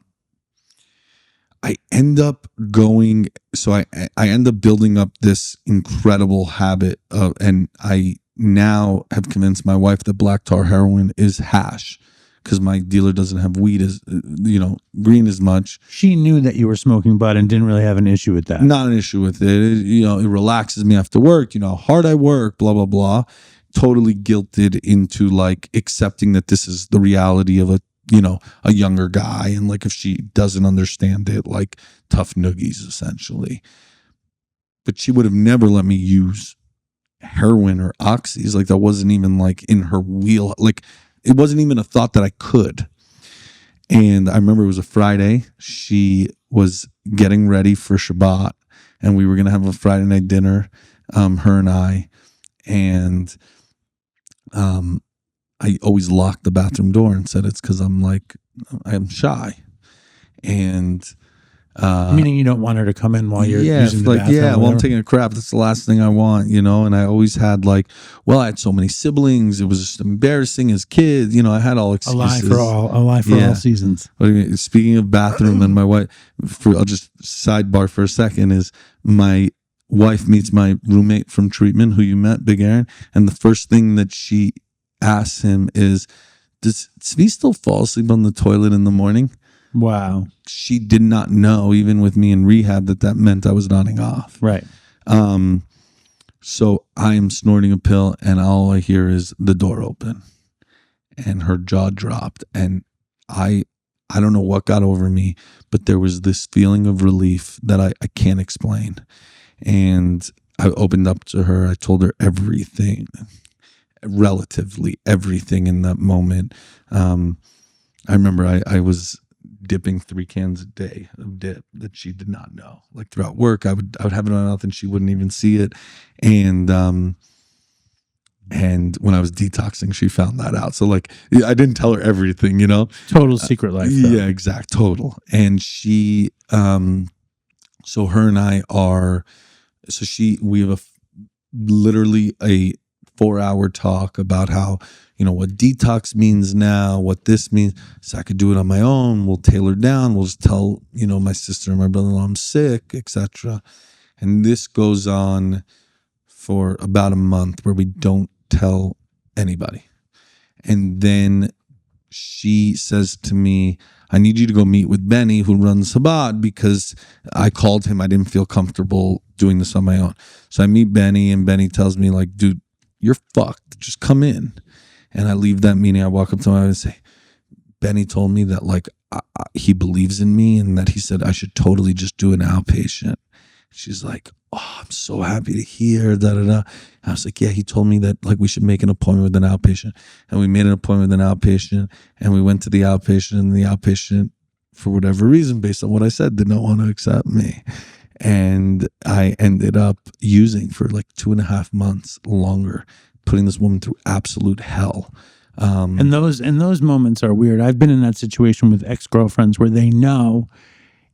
end up going, so I end up building up this incredible habit of, and I now have convinced my wife that black tar heroin is hash because my dealer doesn't have weed as, green as much. She knew that you were smoking bud and didn't really have an issue with that. Not an issue with it. It relaxes me after work, how hard I work, blah, blah, blah. Totally guilted into like accepting that this is the reality of a younger guy. And like, if she doesn't understand it, like tough noogies essentially. But she would have never let me use heroin or Oxys. Like that wasn't even like in her wheel. Like it wasn't even a thought that I could. And I remember it was a Friday. She was getting ready for Shabbat, and we were going to have a Friday night dinner, her and I. And I always locked the bathroom door and said it's because I'm shy. And meaning you don't want her to come in while you're using the bathroom. Yeah, I'm taking a crap. That's the last thing I want, And I always had I had so many siblings. It was just embarrassing as kids. I had all excuses. A lie for all seasons. Speaking of bathroom and my wife, I'll just sidebar for a second, is my wife meets my roommate from treatment, who you met, Big Aaron, and the first thing that she asks him is, does Tzvi still fall asleep on the toilet in the morning? Wow. She did not know, even with me in rehab, that meant I was nodding off. Right. So I am snorting a pill, and all I hear is the door open, and her jaw dropped, and I don't know what got over me, but there was this feeling of relief that I can't explain. And I opened up to her. I told her everything, relatively everything in that moment. I remember I was dipping 3 cans a day of dip that she did not know. Like throughout work, I would have it in my mouth and she wouldn't even see it. And when I was detoxing, she found that out. So like, I didn't tell her everything, you know? Total secret life. Though. Yeah, exact. Total. And she, so her and I are, we have literally a 4-hour talk about how, you know, what detox means now, what this means. So I could do it on my own. We'll tailor down. We'll just tell, you know, my sister and my brother-in-law I'm sick, etc. And this goes on for about a month where we don't tell anybody. And then she says to me, I need you to go meet with Benny, who runs Chabad, because I called him. I didn't feel comfortable doing this on my own. So I meet Benny, and Benny tells me, like, dude, you're fucked. Just come in. And I leave that meeting. I walk up to him and say, Benny told me that, like, he believes in me and that he said I should totally just do an outpatient. She's like, oh, I'm so happy to hear, da-da-da. I was like, yeah, he told me that, like, we should make an appointment with an outpatient. And we made an appointment with an outpatient, and we went to the outpatient, and the outpatient, for whatever reason, based on what I said, did not want to accept me. And I ended up using for like 2.5 months longer, putting this woman through absolute hell. And those moments are weird. I've been in that situation with ex-girlfriends where they know,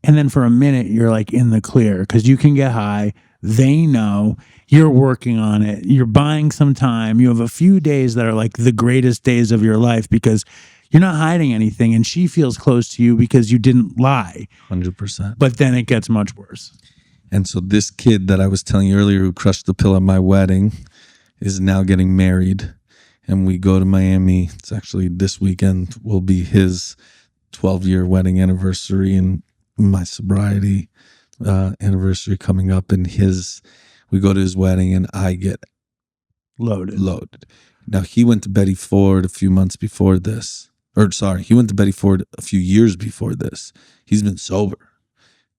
and then for a minute you're like in the clear because you can get high. They know you're working on it. You're buying some time. You have a few days that are like the greatest days of your life because you're not hiding anything, and she feels close to you because you didn't lie. 100%. But then it gets much worse. And so this kid that I was telling you earlier who crushed the pill at my wedding is now getting married. And we go to Miami. It's actually this weekend will be his 12-year wedding anniversary and my sobriety anniversary coming up. And we go to his wedding and I get loaded. Now he went to Betty Ford a few months before this. He went to Betty Ford a few years before this. He's been sober.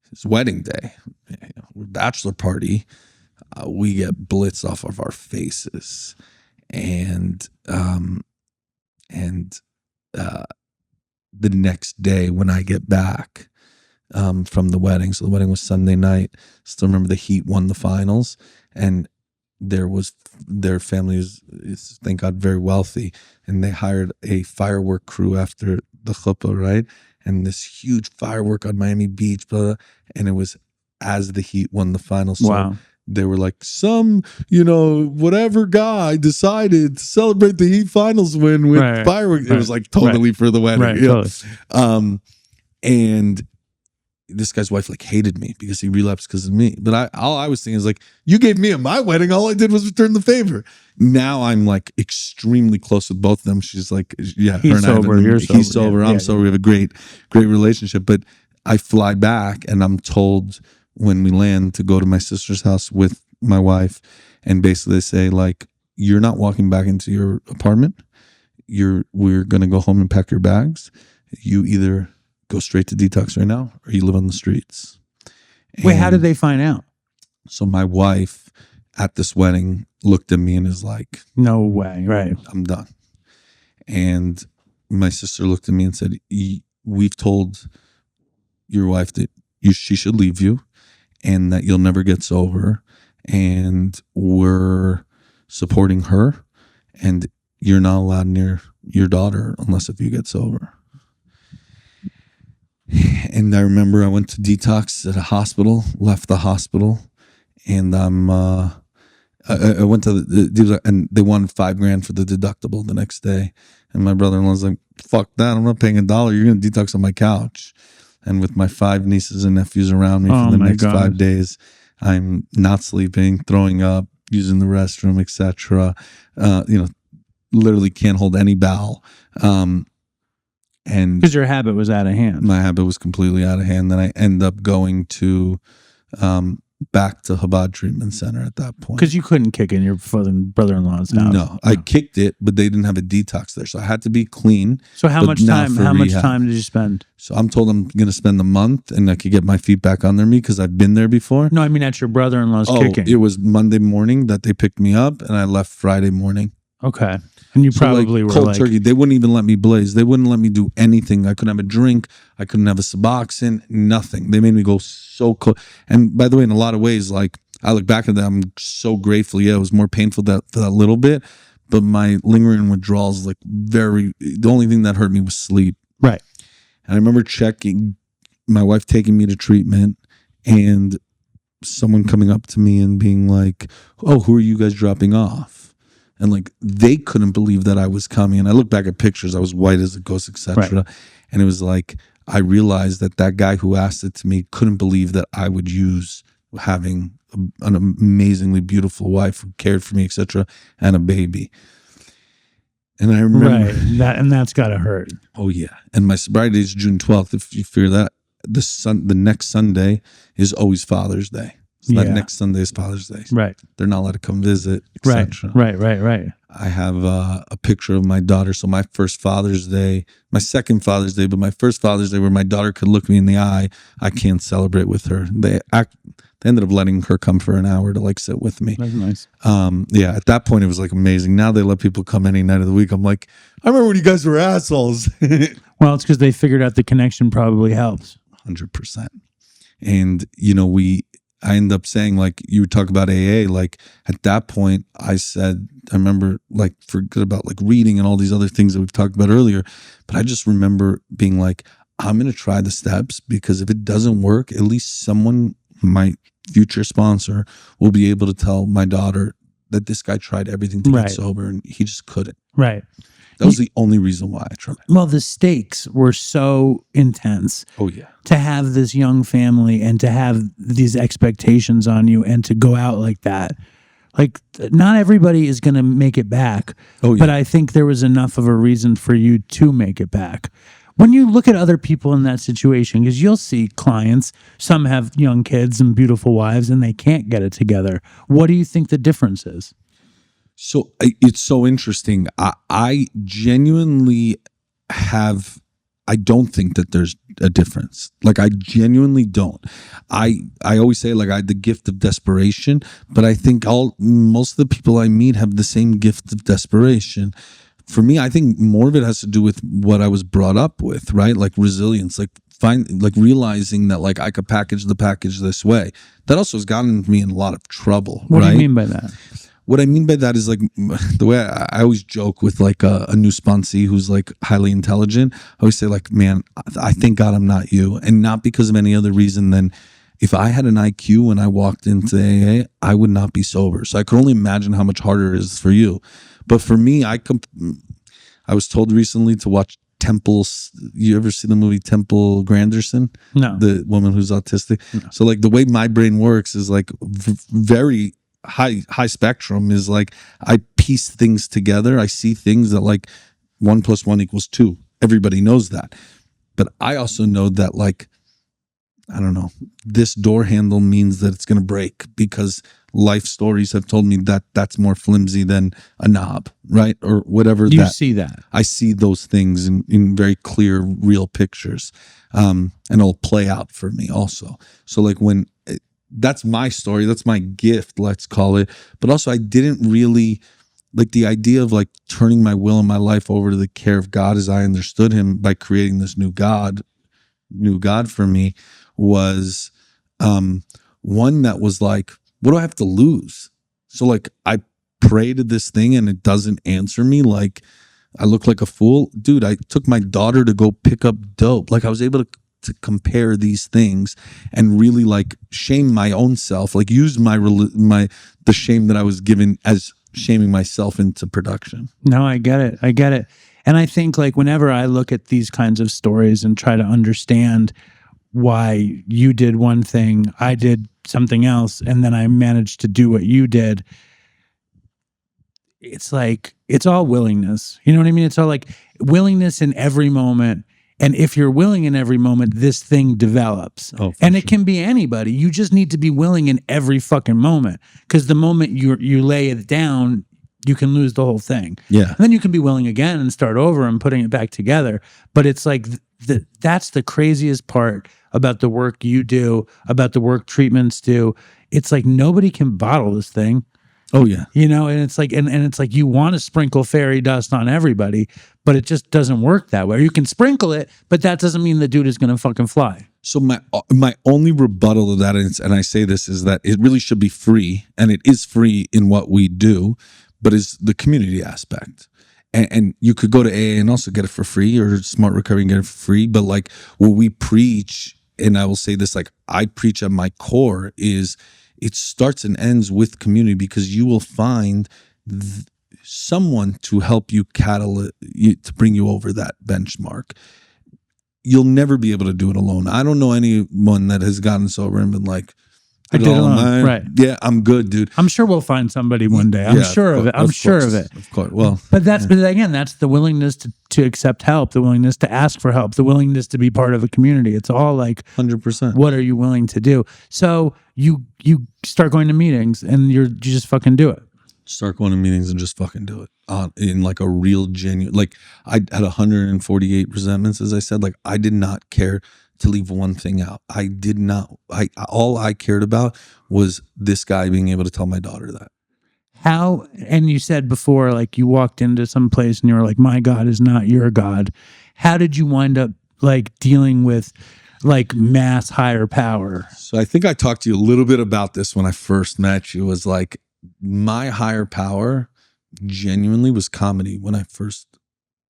His wedding day, bachelor party, we get blitzed off of our faces, and the next day when I get back from the wedding, so the wedding was Sunday night. Still remember the Heat won the finals, and their family is thank God very wealthy, and they hired a firework crew after the chuppah, right? And this huge firework on Miami Beach, blah, blah, and it was as the Heat won the finals. Wow. So they were like, some, whatever guy decided to celebrate the Heat finals win with fireworks. Right. It was like totally for the wedding. Right, totally. And this guy's wife like hated me because he relapsed because of me. But all I was thinking is like, you gave me at my wedding. All I did was return the favor. Now I'm like extremely close with both of them. She's like, yeah, he's sober. He's sober. I'm sober. We have a great relationship. But I fly back and I'm told when we land to go to my sister's house with my wife. And basically they say like, you're not walking back into your apartment. We're going to go home and pack your bags. You either go straight to detox right now or you live on the streets. Wait, how did they find out? So my wife at this wedding looked at me and is like, no way, right? I'm done. And my sister looked at me and said, we've told your wife that she should leave you and that you'll never get sober, and we're supporting her, and you're not allowed near your daughter unless if you get sober. And I remember I went to detox at a hospital, left the hospital, and I went to and they wanted $5,000 for the deductible the next day. And my brother-in-law was like, fuck that, I'm not paying $1. You're going to detox on my couch. And with my 5 nieces and nephews around me for the next 5 days, I'm not sleeping, throwing up, using the restroom, etc. Literally can't hold any bowel. And because your habit was out of hand. my habit was completely out of hand. Then I end up going to back to Chabad Treatment Center at that point. Because you couldn't kick in your brother-in-law's house. No, I kicked it, but they didn't have a detox there, so I had to be clean. So how much not time? for How much rehab. time did you spend? So I'm told I'm going to spend a month, and I could get my feet back under me because I've been there before. No, I mean at your brother-in-law's Oh, kicking. it was Monday morning that they picked me up, and I left Friday morning. Okay, and you So, probably were cold like, turkey. They wouldn't even let me blaze. They wouldn't let me do anything. I couldn't have a drink. I couldn't have a Suboxone. Nothing. They made me go so cold. And by the way, in a lot of ways, like I look back at that, I'm so grateful. Yeah, it was more painful for that little bit, but my lingering withdrawals, like the only thing that hurt me was sleep. right. And I remember checking my wife taking me to treatment and someone coming up to me and being like, "Oh, who are you guys dropping off?" And like they couldn't believe that I was coming. And I look back at pictures, I was white as a ghost, etc. Right. And it was like I realized that guy who asked it to me couldn't believe that I would use having an amazingly beautiful wife who cared for me, etc., and a baby. And I remember that's gotta hurt. Oh yeah. And my sobriety is June 12th. If you figure that, the next Sunday is always Father's Day. So that next Sunday is Father's Day. Right. They're not allowed to come visit, etc. Right. I have a picture of my daughter. So my first Father's Day, my second Father's Day, but my first Father's Day where my daughter could look me in the eye, I can't celebrate with her. They ended up letting her come for an hour to like sit with me. That's nice. Yeah, at that point it was like amazing. Now they let people come any night of the week. I'm like, I remember when you guys were assholes. Well, it's because they figured out the connection probably helps. 100%. And I end up saying, like, you would talk about AA, like at that point I remember like forget about like reading and all these other things that we've talked about earlier, but I just remember being like, I'm going to try the steps because if it doesn't work, at least someone, my future sponsor, will be able to tell my daughter that this guy tried everything to get sober and he just couldn't. Right. That was the only reason why I tried. Well, the stakes were so intense. Oh yeah. To have this young family and to have these expectations on you and to go out like that. Like, not everybody is going to make it back. Oh yeah. But I think there was enough of a reason for you to make it back. When you look at other people in that situation, because you'll see clients, some have young kids and beautiful wives and they can't get it together. What do you think the difference is? So it's so interesting. I genuinely I don't think that there's a difference. Like I genuinely don't. I always say like I had the gift of desperation, but I think most of the people I meet have the same gift of desperation. For me, I think more of it has to do with what I was brought up with, right? Like resilience, like realizing that like I could package the package this way. That also has gotten me in a lot of trouble. What right? do you mean by that? What I mean by that is like the way I always joke with like a new sponsee who's like highly intelligent. I always say like, man, I thank God I'm not you. And not because of any other reason than if I had an IQ when I walked into AA, I would not be sober. So I could only imagine how much harder it is for you. But for me, I was told recently to watch Temple's. You ever see the movie Temple Granderson? No. The woman who's autistic. No. So like the way my brain works is like very high spectrum. Is like I piece things together. I see things that like 1 + 1 = 2. Everybody knows that. But I also know that like, I don't know, this door handle means that it's going to break because life stories have told me that that's more flimsy than a knob, right? Or whatever. You see that. I see those things in very clear, real pictures. And it'll play out for me also. So like that's my story, that's my gift, let's call it. But also I didn't really, like the idea of like turning my will and my life over to the care of God as I understood him by creating this new God for me was one that was like, what do I have to lose? So like I pray to this thing and it doesn't answer me. Like I look like a fool. Dude, I took my daughter to go pick up dope. Like I was able to compare these things and really like shame my own self, like use the shame that I was given as shaming myself into production. No, I get it. And I think like whenever I look at these kinds of stories and try to understand why you did one thing, I did something else, and then I managed to do what you did. It's like, it's all willingness. You know what I mean? It's all like willingness in every moment. And if you're willing in every moment, this thing develops. Oh, and it can be anybody. You just need to be willing in every fucking moment. Because the moment you lay it down, you can lose the whole thing. Yeah. And then you can be willing again and start over and putting it back together. But it's like that's the craziest part about the work you do, about the work treatments do. It's like nobody can bottle this thing. Oh yeah. You know, and it's like, and it's like you want to sprinkle fairy dust on everybody, but it just doesn't work that way. You can sprinkle it, but that doesn't mean the dude is going to fucking fly. So my only rebuttal to that is, and I say this, is that it really should be free, and it is free in what we do, but is the community aspect. And you could go to AA and also get it for free, or Smart Recovery and get it for free. But like what we preach, and I will say this, like I preach at my core, is it starts and ends with community, because you will find someone to help you to bring you over that benchmark. You'll never be able to do it alone. I don't know anyone that has gotten sober and been like, I did it alone. Right. Yeah, I'm good, dude. I'm sure we'll find somebody one day. I'm sure of it. I'm sure of it. Of course. Well, but again, that's the willingness to accept help, the willingness to ask for help, the willingness to be part of a community. It's all like 100%. What are you willing to do? So you start going to meetings and you just fucking do it. Start going to meetings and just fucking do it in like a real genuine, like I had 148 resentments, as I said. Like I did not care to leave one thing out. I did not, all I cared about was this guy being able to tell my daughter that. How, and you said before, like you walked into some place and you were like, my God is not your God. How did you wind up like dealing with like mass higher power? So I think I talked to you a little bit about this when I first met you, was like my higher power genuinely was comedy. When I first,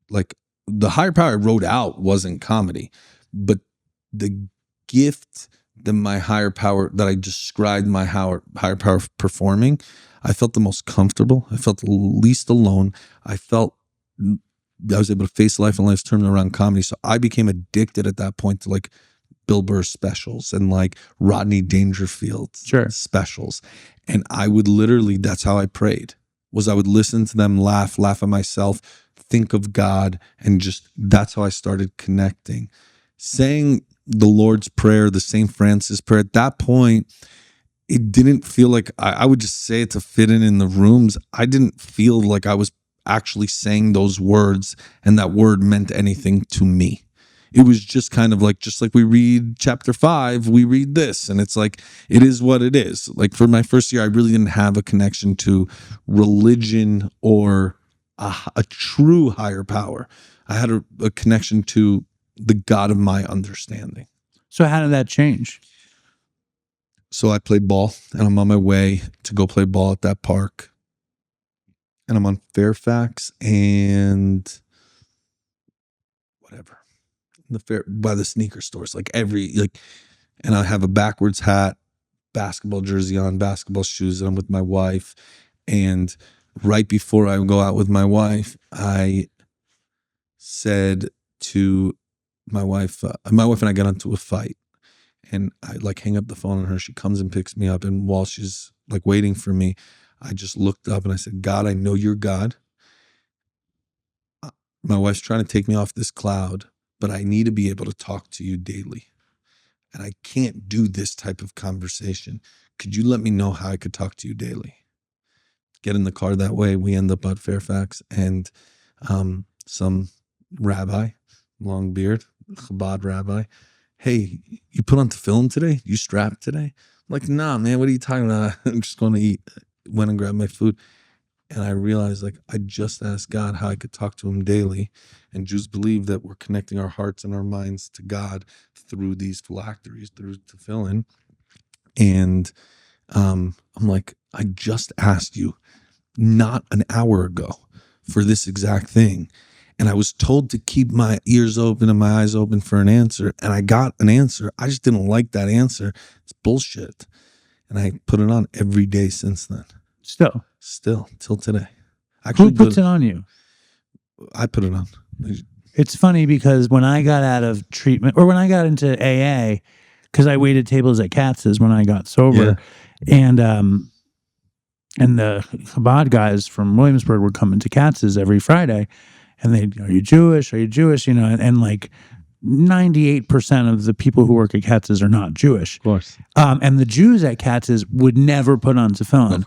like the higher power I wrote out wasn't comedy, but the gift that my higher power, that I described my higher power performing, I felt the most comfortable. I felt the least alone. I felt I was able to face life, and life's turned around comedy. So I became addicted at that point to like Bill Burr specials and like Rodney Dangerfield specials. And I would literally, that's how I prayed, was I would listen to them, laugh at myself, think of God, and just, that's how I started connecting. Saying the Lord's Prayer, the St. Francis prayer, at that point, it didn't feel like, I would just say it to fit in the rooms. I didn't feel like I was actually saying those words and that word meant anything to me. It was just kind of like, just like we read chapter 5, we read this, and it's like, it is what it is. Like for my first year, I really didn't have a connection to religion or a true higher power. I had a connection to the God of my understanding. So how did that change? So I played ball, and I'm on my way to go play ball at that park. And I'm on Fairfax and whatever. By the sneaker stores, and I have a backwards hat, basketball jersey on, basketball shoes, and I'm with my wife. And right before I go out with my wife, I said to my wife and I got into a fight, and I like hang up the phone on her. She comes and picks me up, and while she's like waiting for me, I just looked up and I said, God, I know you're God. My wife's trying to take me off this cloud, but I need to be able to talk to you daily. And I can't do this type of conversation. Could you let me know how I could talk to you daily? Get in the car that way. We end up at Fairfax, and some rabbi, long beard, Chabad rabbi. Hey, you put on tefillin today? You strapped today? I'm like, nah, man, what are you talking about? I'm just going to eat. Went and grabbed my food. And I realized, like, I just asked God how I could talk to him daily. And Jews believe that we're connecting our hearts and our minds to God through these phylacteries, through tefillin. And I'm like, I just asked you not an hour ago for this exact thing. And I was told to keep my ears open and my eyes open for an answer. And I got an answer. I just didn't like that answer. It's bullshit. And I put it on every day since then. Still, till today. Actually, who puts it on you? I put it on. It's funny because when I got out of treatment, or when I got into AA, because I waited tables at Katz's when I got sober, and the Chabad guys from Williamsburg were coming to Katz's every Friday, and they, are you Jewish? Are you Jewish? You know, and like 98% of the people who work at Katz's are not Jewish. Of course. And the Jews at Katz's would never put on tefillin.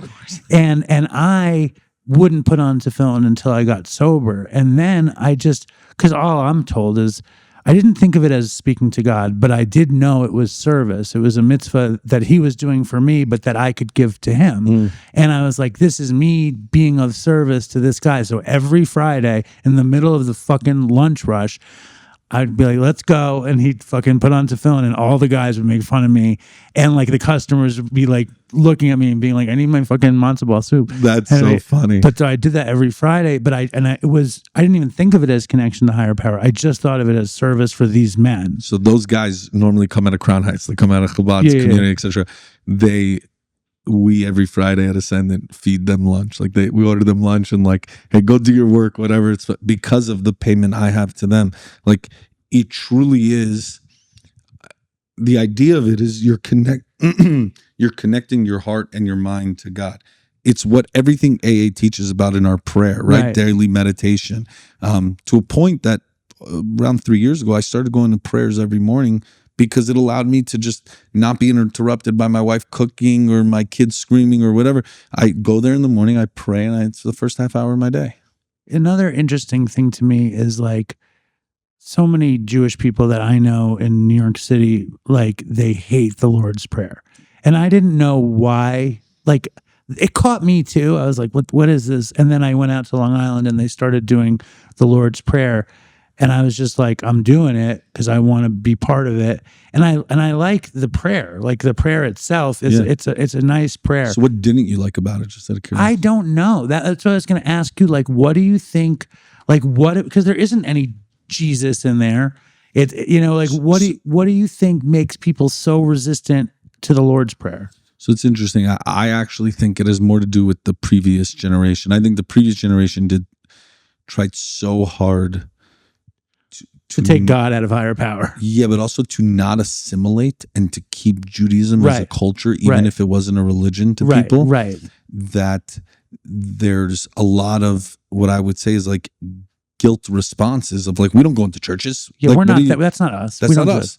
And I wouldn't put on tefillin until I got sober. And then I just, because all I'm told is, I didn't think of it as speaking to God, but I did know it was service. It was a mitzvah that he was doing for me, but that I could give to him. And I was like, this is me being of service to this guy. So every Friday in the middle of the fucking lunch rush, I'd be like, let's go. And he'd fucking put on tefillin, and all the guys would make fun of me. And like the customers would be like looking at me and being like, I need my fucking matzo ball soup. That's anyway, so funny. But so I did that every Friday. But I didn't even think of it as connection to higher power. I just thought of it as service for these men. So those guys normally come out of Crown Heights. They come out of Chabad's community, etc. We every Friday at Ascendant feed them lunch. Like we order them lunch and like, hey, go do your work, whatever. It's because of the payment I have to them. Like it truly is. The idea of it is you're connecting your heart and your mind to God. It's what everything AA teaches about in our prayer, right? Daily meditation. To a point that around 3 years ago, I started going to prayers every morning, because it allowed me to just not be interrupted by my wife cooking or my kids screaming or whatever. I go there in the morning, I pray, and it's the first half hour of my day. Another interesting thing to me is like so many Jewish people that I know in New York City, like they hate the Lord's Prayer. And I didn't know why. Like it caught me too. I was like, what is this? And then I went out to Long Island and they started doing the Lord's Prayer. And I was just like, I'm doing it because I want to be part of it. And I like the prayer. Like the prayer itself is it's a nice prayer. So what didn't you like about it? Just out of curiosity. I don't know. That's what I was going to ask you. Like, what do you think? Like because there isn't any Jesus in there. What do you think makes people so resistant to the Lord's Prayer? So it's interesting. I actually think it has more to do with the previous generation. I think the previous generation tried so hard to take God out of higher power. Yeah, but also to not assimilate and to keep Judaism as a culture, even if it wasn't a religion to people. Right. That there's a lot of what I would say is like guilt responses of like, we don't go into churches. Yeah, like, we're not that's not us. That's not us.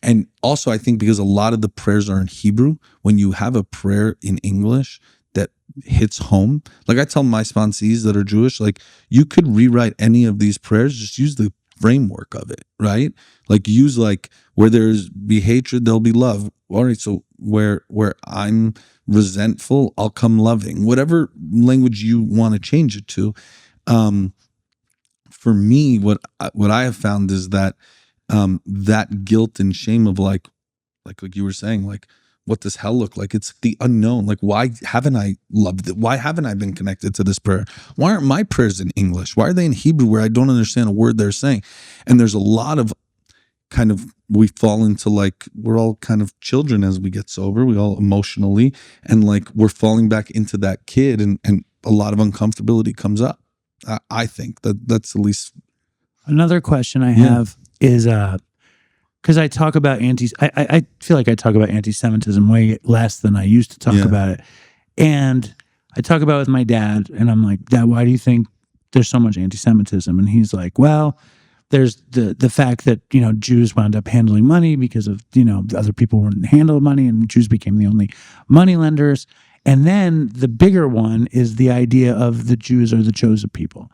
And also I think because a lot of the prayers are in Hebrew, when you have a prayer in English that hits home, like I tell my sponsees that are Jewish, like you could rewrite any of these prayers, just use the framework of it, right? Like use like where there's be hatred, there'll be love. All right, so where I'm resentful, I'll come loving. Whatever language you want to change it to. For me, what I have found is that that guilt and shame of like you were saying, like what does hell look like? It's the unknown. Like, why haven't I loved it? Why haven't I been connected to this prayer? Why aren't my prayers in English? Why are they in Hebrew where I don't understand a word they're saying? And there's a lot of kind of, we fall into like, we're all kind of children as we get sober, we all emotionally, and like we're falling back into that kid, and a lot of uncomfortability comes up. I think that's at least. Another question I have is, because I talk about I feel like I talk about anti-Semitism way less than I used to talk about it. And I talk about it with my dad, and I'm like, Dad, why do you think there's so much anti-Semitism? And he's like, well, there's the fact that, Jews wound up handling money because of, other people wouldn't handle money, and Jews became the only money lenders. And then the bigger one is the idea of the Jews are the chosen people.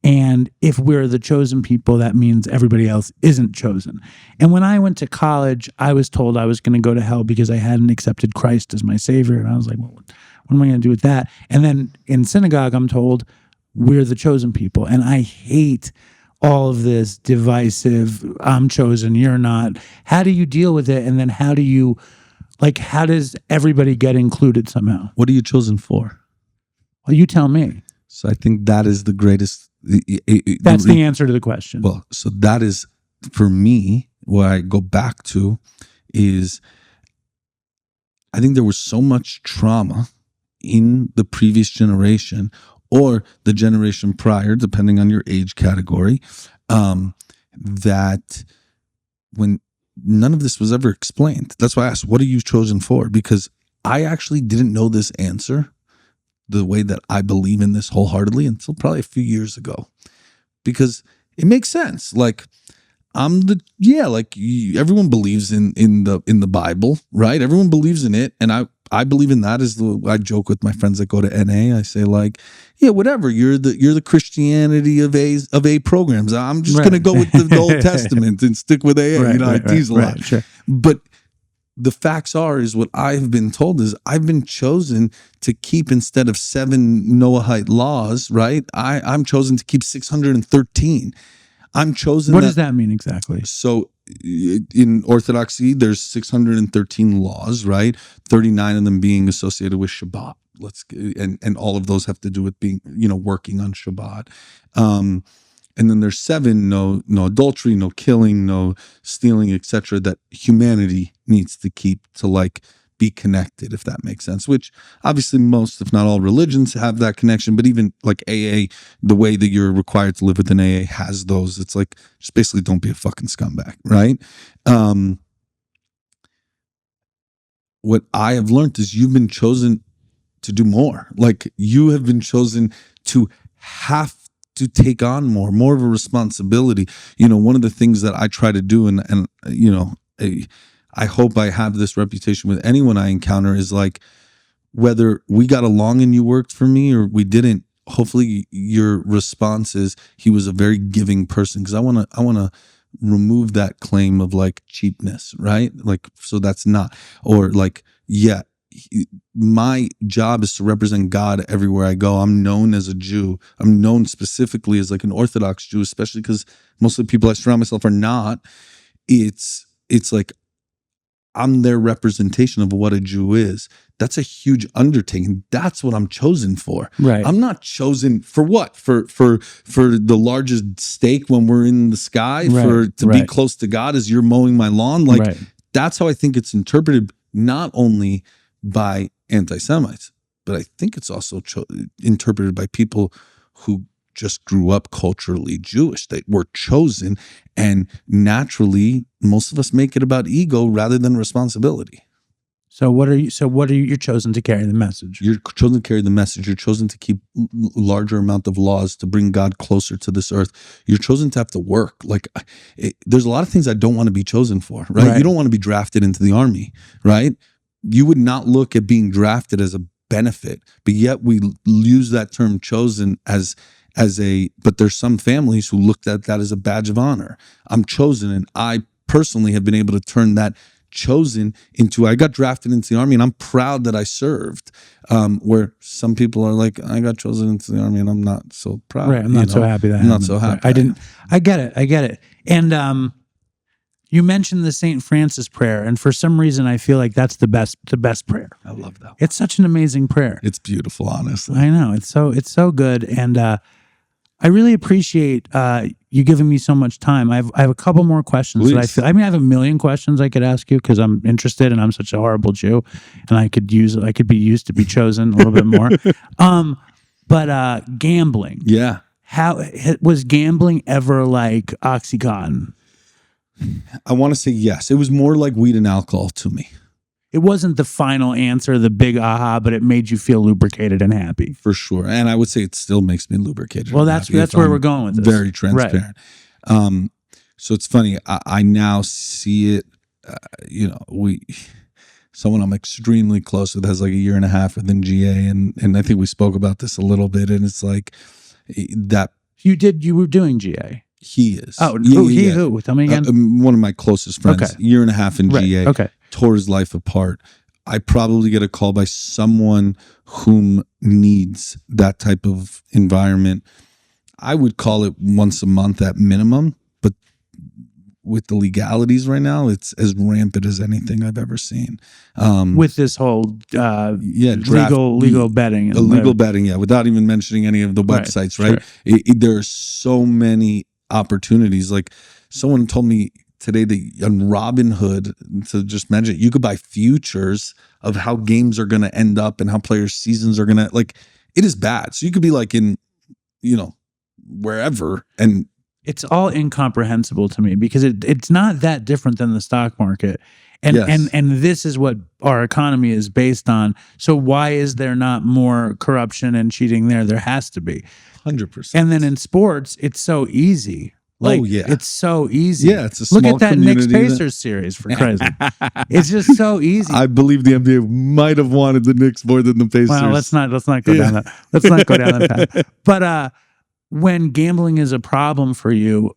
And if we're the chosen people, that means everybody else isn't chosen. And when I went to college, I was told I was going to go to hell because I hadn't accepted Christ as my savior. And I was like, well, what am I going to do with that? And then in synagogue, I'm told we're the chosen people. And I hate all of this divisive, I'm chosen, you're not. How do you deal with it? And then how does everybody get included somehow? What are you chosen for? Well, you tell me. So I think that is the greatest. That's the answer to the question. Well, so that is, for me, what I go back to is, I think there was so much trauma in the previous generation, or the generation prior, depending on your age category, that when none of this was ever explained. That's why I asked, what are you chosen for? Because I actually didn't know this answer the way that I believe in this wholeheartedly until probably a few years ago, because it makes sense. Like, everyone believes in the Bible, right? Everyone believes in it. And I believe in that. I joke with my friends that go to NA. I say, like, yeah, whatever. You're the Christianity of A programs. I'm just going to go with the Old Testament and stick with AA. I tease a lot. Sure. But the facts is what I've been told is I've been chosen to keep, instead of 7 Noahide laws, right? I'm chosen to keep 613. I'm chosen. What does that mean exactly? So in Orthodoxy, there's 613 laws, right? 39 of them being associated with Shabbat. And all of those have to do with being, working on Shabbat. And then there's 7, no adultery, no killing, no stealing, etc., that humanity needs to keep to, like, be connected, if that makes sense, which obviously most, if not all, religions have that connection. But even like AA, the way that you're required to live within AA has those. It's like, just basically don't be a fucking scumbag, right? What I have learned is you've been chosen to do more. Like, you have been chosen to have to take on more of a responsibility. One of the things that I try to do, and I hope I have this reputation with anyone I encounter, is like, whether we got along and you worked for me or we didn't, hopefully your response is, he was a very giving person. Because I want to remove that claim of, like, cheapness, right? Like, so that's not, or like, yeah, my job is to represent God everywhere I go. I'm known as a Jew. I'm known specifically as, like, an Orthodox Jew, especially because most of the people I surround myself are not. It's like, I'm their representation of what a Jew is. That's a huge undertaking. That's what I'm chosen for. Right. I'm not chosen for what? For the largest stake when we're in the sky, to be close to God as you're mowing my lawn. Like, that's how I think it's interpreted, not only by anti-Semites, but I think it's also interpreted by people who just grew up culturally Jewish. They were chosen, and naturally, most of us make it about ego rather than responsibility. So what are you? You're chosen to carry the message. You're chosen to carry the message. You're chosen to keep larger amount of laws to bring God closer to this earth. You're chosen to have to work. Like, there's a lot of things I don't want to be chosen for, right? You don't want to be drafted into the army, right? You would not look at being drafted as a benefit, but yet we use that term chosen but there's some families who looked at that as a badge of honor. I'm chosen, and I personally have been able to turn that chosen into, I got drafted into the army and I'm proud that I served. Where some people are like, I got chosen into the army and I'm not so proud. Right, I'm not so happy that I'm not so happy. I get it. And you mentioned the St. Francis prayer, and for some reason I feel like that's the best prayer. I love that one. It's such an amazing prayer. It's beautiful, honestly. I know. It's so good. And I really appreciate you giving me so much time. I have a couple more questions. Please. That I have a million questions I could ask you, because I'm interested, and I'm such a horrible Jew, and I could be used to be chosen a little bit more. But gambling. Yeah. How was gambling ever like Oxycontin? I want to say yes. It was more like weed and alcohol to me. It wasn't the final answer, the big aha, but it made you feel lubricated and happy. For sure. And I would say it still makes me lubricated. Well, that's where we're going with this. Very transparent. Right. So it's funny. I now see it, someone I'm extremely close with has like a year and a half within GA. And I think we spoke about this a little bit, and it's like that. You were doing GA. He is. Oh, who? Tell me again. One of my closest friends, Okay. year and a half in GA. Okay. Tore his life apart. I probably get a call by someone whom needs that type of environment. I would call it once a month at minimum, but with the legalities right now, it's as rampant as anything I've ever seen. With this whole legal betting. Illegal betting, yeah, without even mentioning any of the websites, right? Sure. There are so many opportunities. Like, someone told me today that on Robinhood, to just mention it, you could buy futures of how games are going to end up and how players' seasons are going to, like, it is bad. So you could be like in, wherever, and it's all incomprehensible to me because it's not that different than the stock market. And, Yes. and this is what our economy is based on. So why is there not more corruption and cheating there? There has to be. 100%. And then in sports, it's so easy. Like, it's so easy. Yeah, it's a Look small at that Knicks community Pacers series for crazy. It's just so easy. I believe the NBA might have wanted the Knicks more than the Pacers. Well, let's not go down that. Let's not go down that path. But when gambling is a problem for you,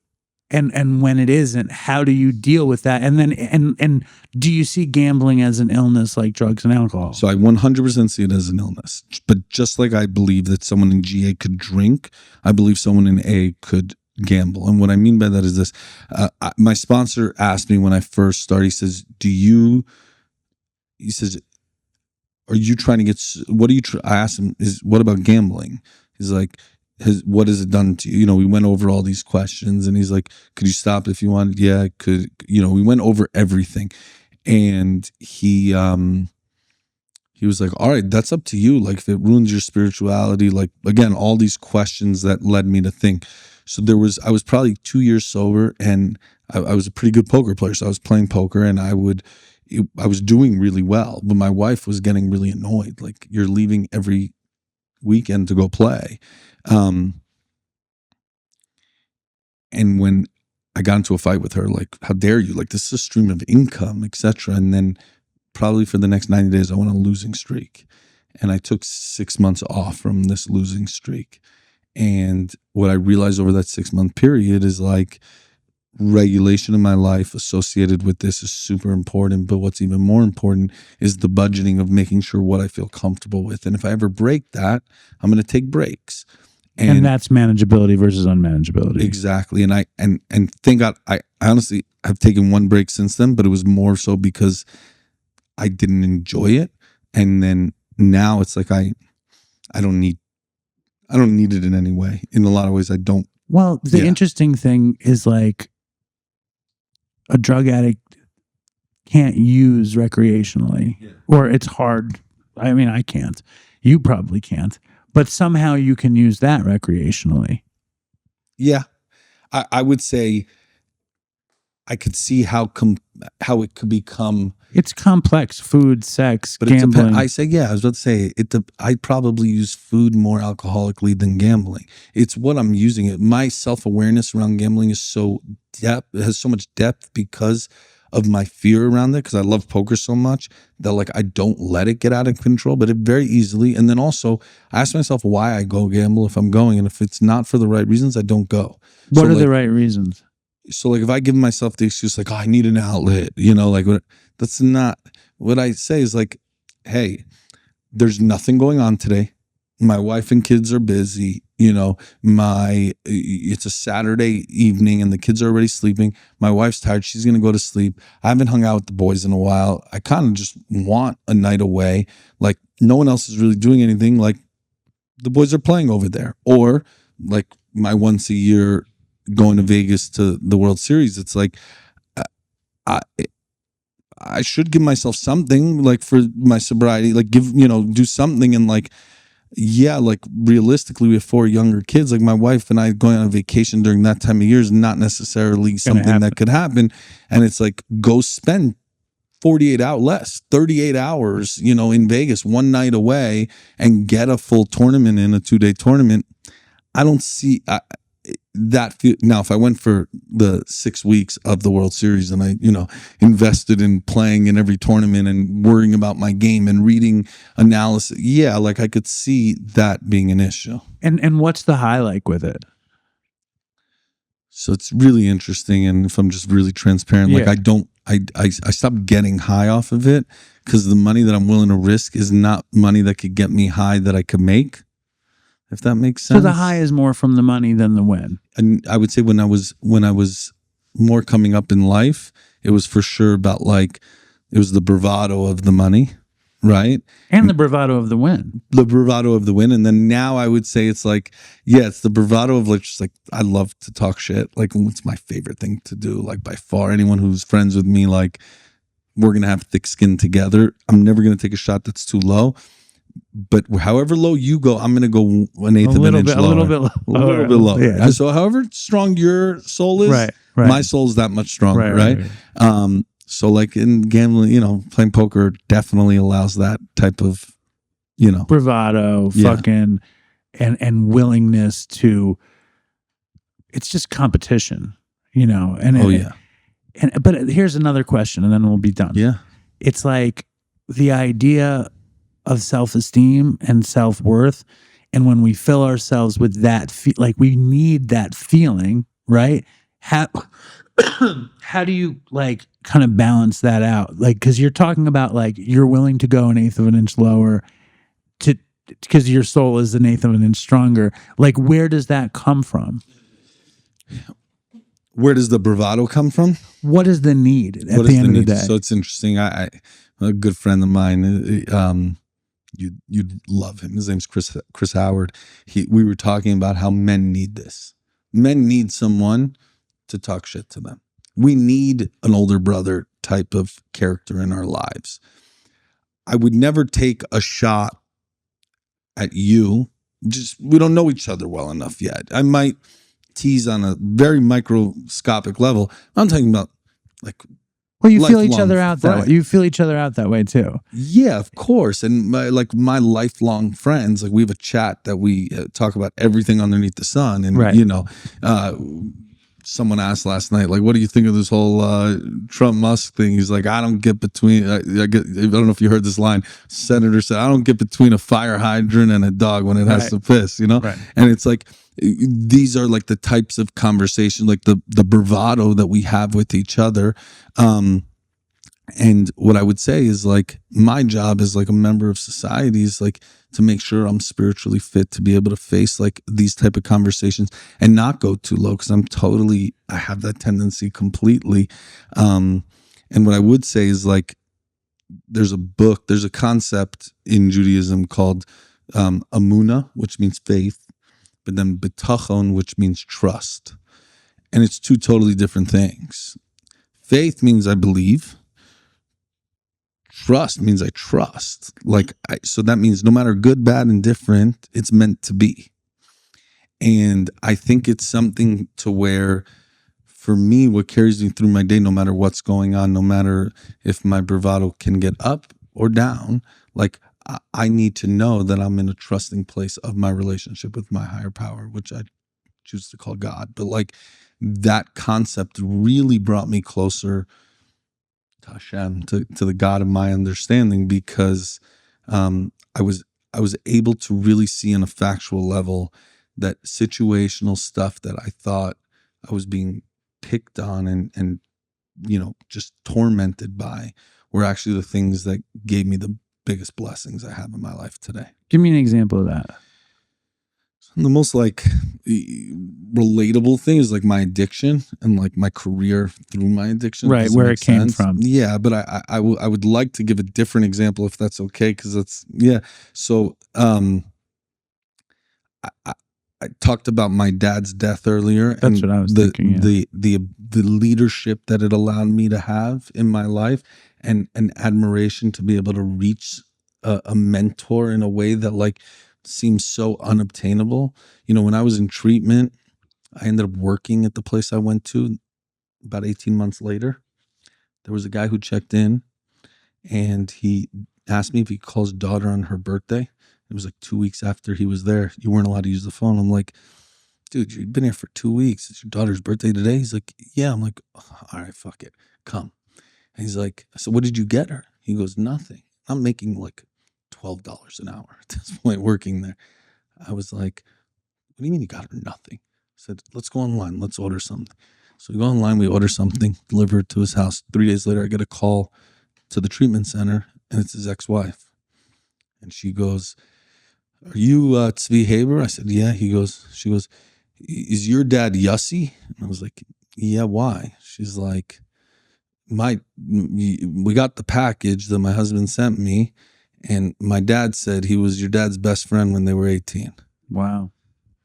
and when it isn't, how do you deal with that? And then and do you see gambling as an illness like drugs and alcohol? So I 100% see it as an illness. But just like I believe that someone in GA could drink, I believe someone in A could gamble. And what I mean by that is this. My sponsor asked me when I first started, he says, are you trying to get, I asked him, what about gambling? He's like, what has it done to you? We went over all these questions, and he's like, could you stop if you wanted? Yeah, I could. We went over everything, and he was like, all right, that's up to you. Like, if it ruins your spirituality, like, again, all these questions that led me to think. So I was probably 2 years sober, and I was a pretty good poker player. So I was playing poker, and I was doing really well, but my wife was getting really annoyed. Like, you're leaving every weekend to go play. And when I got into a fight with her, like, how dare you? Like, this is a stream of income, etc. And then probably for the next 90 days, I went on a losing streak. And I took 6 months off from this losing streak. And what I realized over that 6-month period is like regulation in my life associated with this is super important. But what's even more important is the budgeting of making sure what I feel comfortable with. And if I ever break that, I'm going to take breaks. And that's manageability versus unmanageability. Exactly. And thank God, I honestly have taken one break since then, but it was more so because I didn't enjoy it. And then now it's like I don't need it in any way. In a lot of ways, I don't. Well, the interesting thing is, like, a drug addict can't use recreationally, or it's hard. I mean, I can't. You probably can't. But somehow you can use that recreationally. Yeah. I would say I could see how it could become. It's complex. Food, sex, but gambling. I was about to say, I probably use food more alcoholically than gambling. It's what I'm using it. My self-awareness around gambling is has so much depth because of my fear around it, because I love poker so much that, like, I don't let it get out of control, but it very easily. And then also I ask myself why I go gamble if I'm going, and if it's not for the right reasons, I don't go. What are the right reasons? So, like, if I give myself the excuse, like, oh, I need an outlet, like, that's not what I say. Is like, hey, there's nothing going on today. My wife and kids are busy. It's a Saturday evening and the kids are already sleeping. My wife's tired. She's going to go to sleep. I haven't hung out with the boys in a while. I kind of just want a night away. Like, no one else is really doing anything. Like, the boys are playing over there. Or, like, my once a year going to Vegas to the World Series. It's like, I should give myself something, like, for my sobriety, like, do something. And, like, like, realistically, we have 4 younger kids. Like, my wife and I going on a vacation during that time of year is not necessarily something that could happen. And it's like, go spend 38 hours, in Vegas, one night away, and get a full tournament in a 2-day tournament. I don't see that. Now, if I went for the 6 weeks of the World Series and I, invested in playing in every tournament and worrying about my game and reading analysis, like, I could see that being an issue. And what's the high like with it? So it's really interesting. And if I'm just really transparent, like, I stopped getting high off of it because the money that I'm willing to risk is not money that could get me high that I could make. If that makes sense. So the high is more from the money than the win. And I would say when I was more coming up in life, it was for sure about, like, it was the bravado of the money, right? And the bravado of the win. The bravado of the win. And then now I would say it's like, it's the bravado of, like, just like, I love to talk shit. Like, it's my favorite thing to do. Like, by far, anyone who's friends with me, like, we're going to have thick skin together. I'm never going to take a shot that's too low. but however low you go, I'm going to go an eighth of an inch lower. A little bit lower. Yeah. So however strong your soul is, Right. my soul's that much stronger, right? So like in gambling, playing poker definitely allows that type of, bravado, fucking, and willingness to. It's just competition, But here's another question, and then we'll be done. Yeah, it's like the idea of self-esteem and self-worth, and when we fill ourselves with that, like we need that feeling, right? How do you like kind of balance that out? Like, because you're talking about like you're willing to go an eighth of an inch lower because your soul is an eighth of an inch stronger. Like, where does that come from? Where does the bravado come from? What is the need at the end of the day? So it's interesting. I a good friend of mine, you'd love him. His name's Chris Howard. We were talking about how men need this. Men need someone to talk shit to them. We need an older brother type of character in our lives. I would never take a shot at you. We don't know each other well enough yet. I might tease on a very microscopic level. I'm talking about like, well, you feel each other out that way. You feel each other out that way too. Yeah, of course. And my lifelong friends, like we have a chat that we talk about everything underneath the sun. And someone asked last night, like, what do you think of this whole Trump Musk thing? He's like, I don't get between. I don't know if you heard this line. Senator said, I don't get between a fire hydrant and a dog when it has to piss. Right. And it's like, these are like the types of conversation, like the bravado that we have with each other. And what I would say is like my job as like a member of society is like to make sure I'm spiritually fit to be able to face like these type of conversations and not go too low, because I have that tendency completely. And what I would say is like there's a concept in Judaism called Amunah, which means faith, but then bitachon, which means trust. And it's two totally different things. Faith means I believe. Trust means I trust. So that means no matter good, bad, and different, it's meant to be. And I think it's something to where, for me, what carries me through my day, no matter what's going on, no matter if my bravado can get up or down, like I need to know that I'm in a trusting place of my relationship with my higher power, which I choose to call God. But like that concept really brought me closer to Hashem, to the God of my understanding, because I was able to really see on a factual level that situational stuff that I thought I was being picked on and just tormented by were actually the things that gave me the biggest blessings I have in my life today. Give me an example of that. The most like relatable thing is like my addiction and like my career through my addiction. Right, where it came from. Yeah, but I would like to give a different example if that's okay, because that's So I talked about my dad's death earlier. That's what I was thinking. Yeah. The leadership that it allowed me to have in my life, and an admiration to be able to reach a mentor in a way that like seems so unobtainable. When I was in treatment, I ended up working at the place I went to. About 18 months later, there was a guy who checked in, and he asked me if he could call his daughter on her birthday. It was like 2 weeks after he was there. You weren't allowed to use the phone. I'm like, dude, you've been here for 2 weeks. It's your daughter's birthday today. He's like, yeah. I'm like, all right, fuck it, come. And he's like, so what did you get her? He goes, nothing. I'm making like $12 an hour at this point working there. I was like, what do you mean you got her nothing? I said, let's go online. Let's order something. So we go online, we order something, deliver it to his house. 3 days later, I get a call to the treatment center, and it's his ex-wife. And she goes, are you Ft.tzvi heber? I said, yeah. She goes, is your dad Yossi? And I was like, yeah, why? She's like, we got the package that my husband sent me, and my dad said he was your dad's best friend when they were 18. Wow.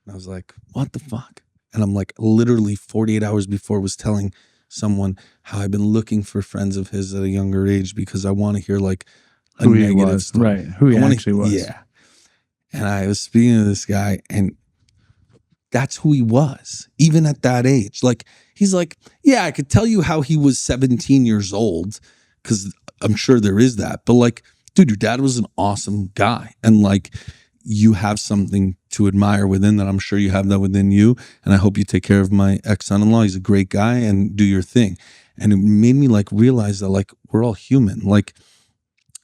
And I was like, what the fuck? And I'm like, literally 48 hours before was telling someone how I've been looking for friends of his at a younger age because I want to hear like a who he negative was, story. right? Who he actually was. Yeah. And I was speaking to this guy, and that's who he was, even at that age. Like, he's like, yeah, I could tell you how he was 17 years old, because I'm sure there is that. But like, dude, your dad was an awesome guy. And like, you have something to admire within that. I'm sure you have that within you. And I hope you take care of my ex-son-in-law. He's a great guy, and do your thing. And it made me like realize that like, we're all human. Like,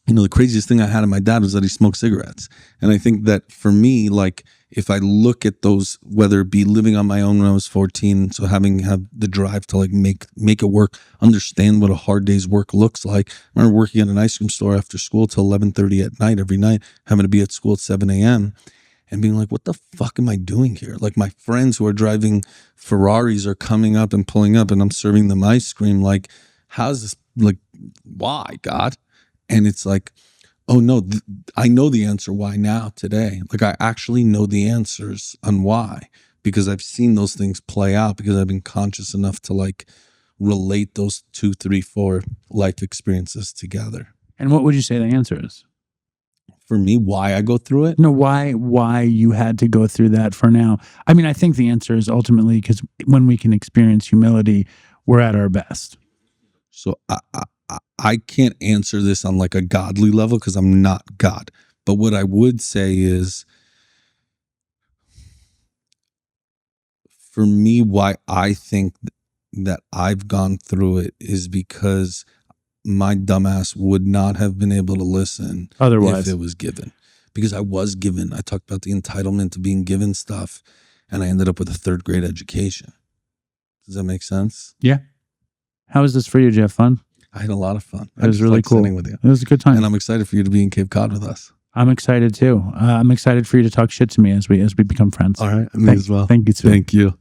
you know, the craziest thing I had in my dad was that he smoked cigarettes. And I think that for me, like, if I look at those, whether it be living on my own when I was 14, so have the drive to like make it work, understand what a hard day's work looks like. I remember working at an ice cream store after school till 11:30 at night every night, having to be at school at 7 a.m. and being like, what the fuck am I doing here? Like, my friends who are driving Ferraris are coming up and pulling up, and I'm serving them ice cream. Like, how's this? Like, why, God? And it's like, oh no, I know the answer why now today. Like, I actually know the answers on why, because I've seen those things play out, because I've been conscious enough to like relate those 2, 3, 4 life experiences together. And what would you say the answer is? For me, why I go through it? No, why you had to go through that for now? I mean, I think the answer is ultimately because when we can experience humility, we're at our best. So I can't answer this on like a godly level because I'm not God. But what I would say is, for me, why I think that I've gone through it is because my dumbass would not have been able to listen Otherwise, if it was given. Because I was given. I talked about the entitlement to being given stuff, and I ended up with a 3rd grade education. Does that make sense? Yeah. How was this for you? Did you have fun? I had a lot of fun. It was really cool. Sitting with you. It was a good time. And I'm excited for you to be in Cape Cod with us. I'm excited too. I'm excited for you to talk shit to me as we become friends. All right. Me as well. Thank you, Tzvi. Thank you.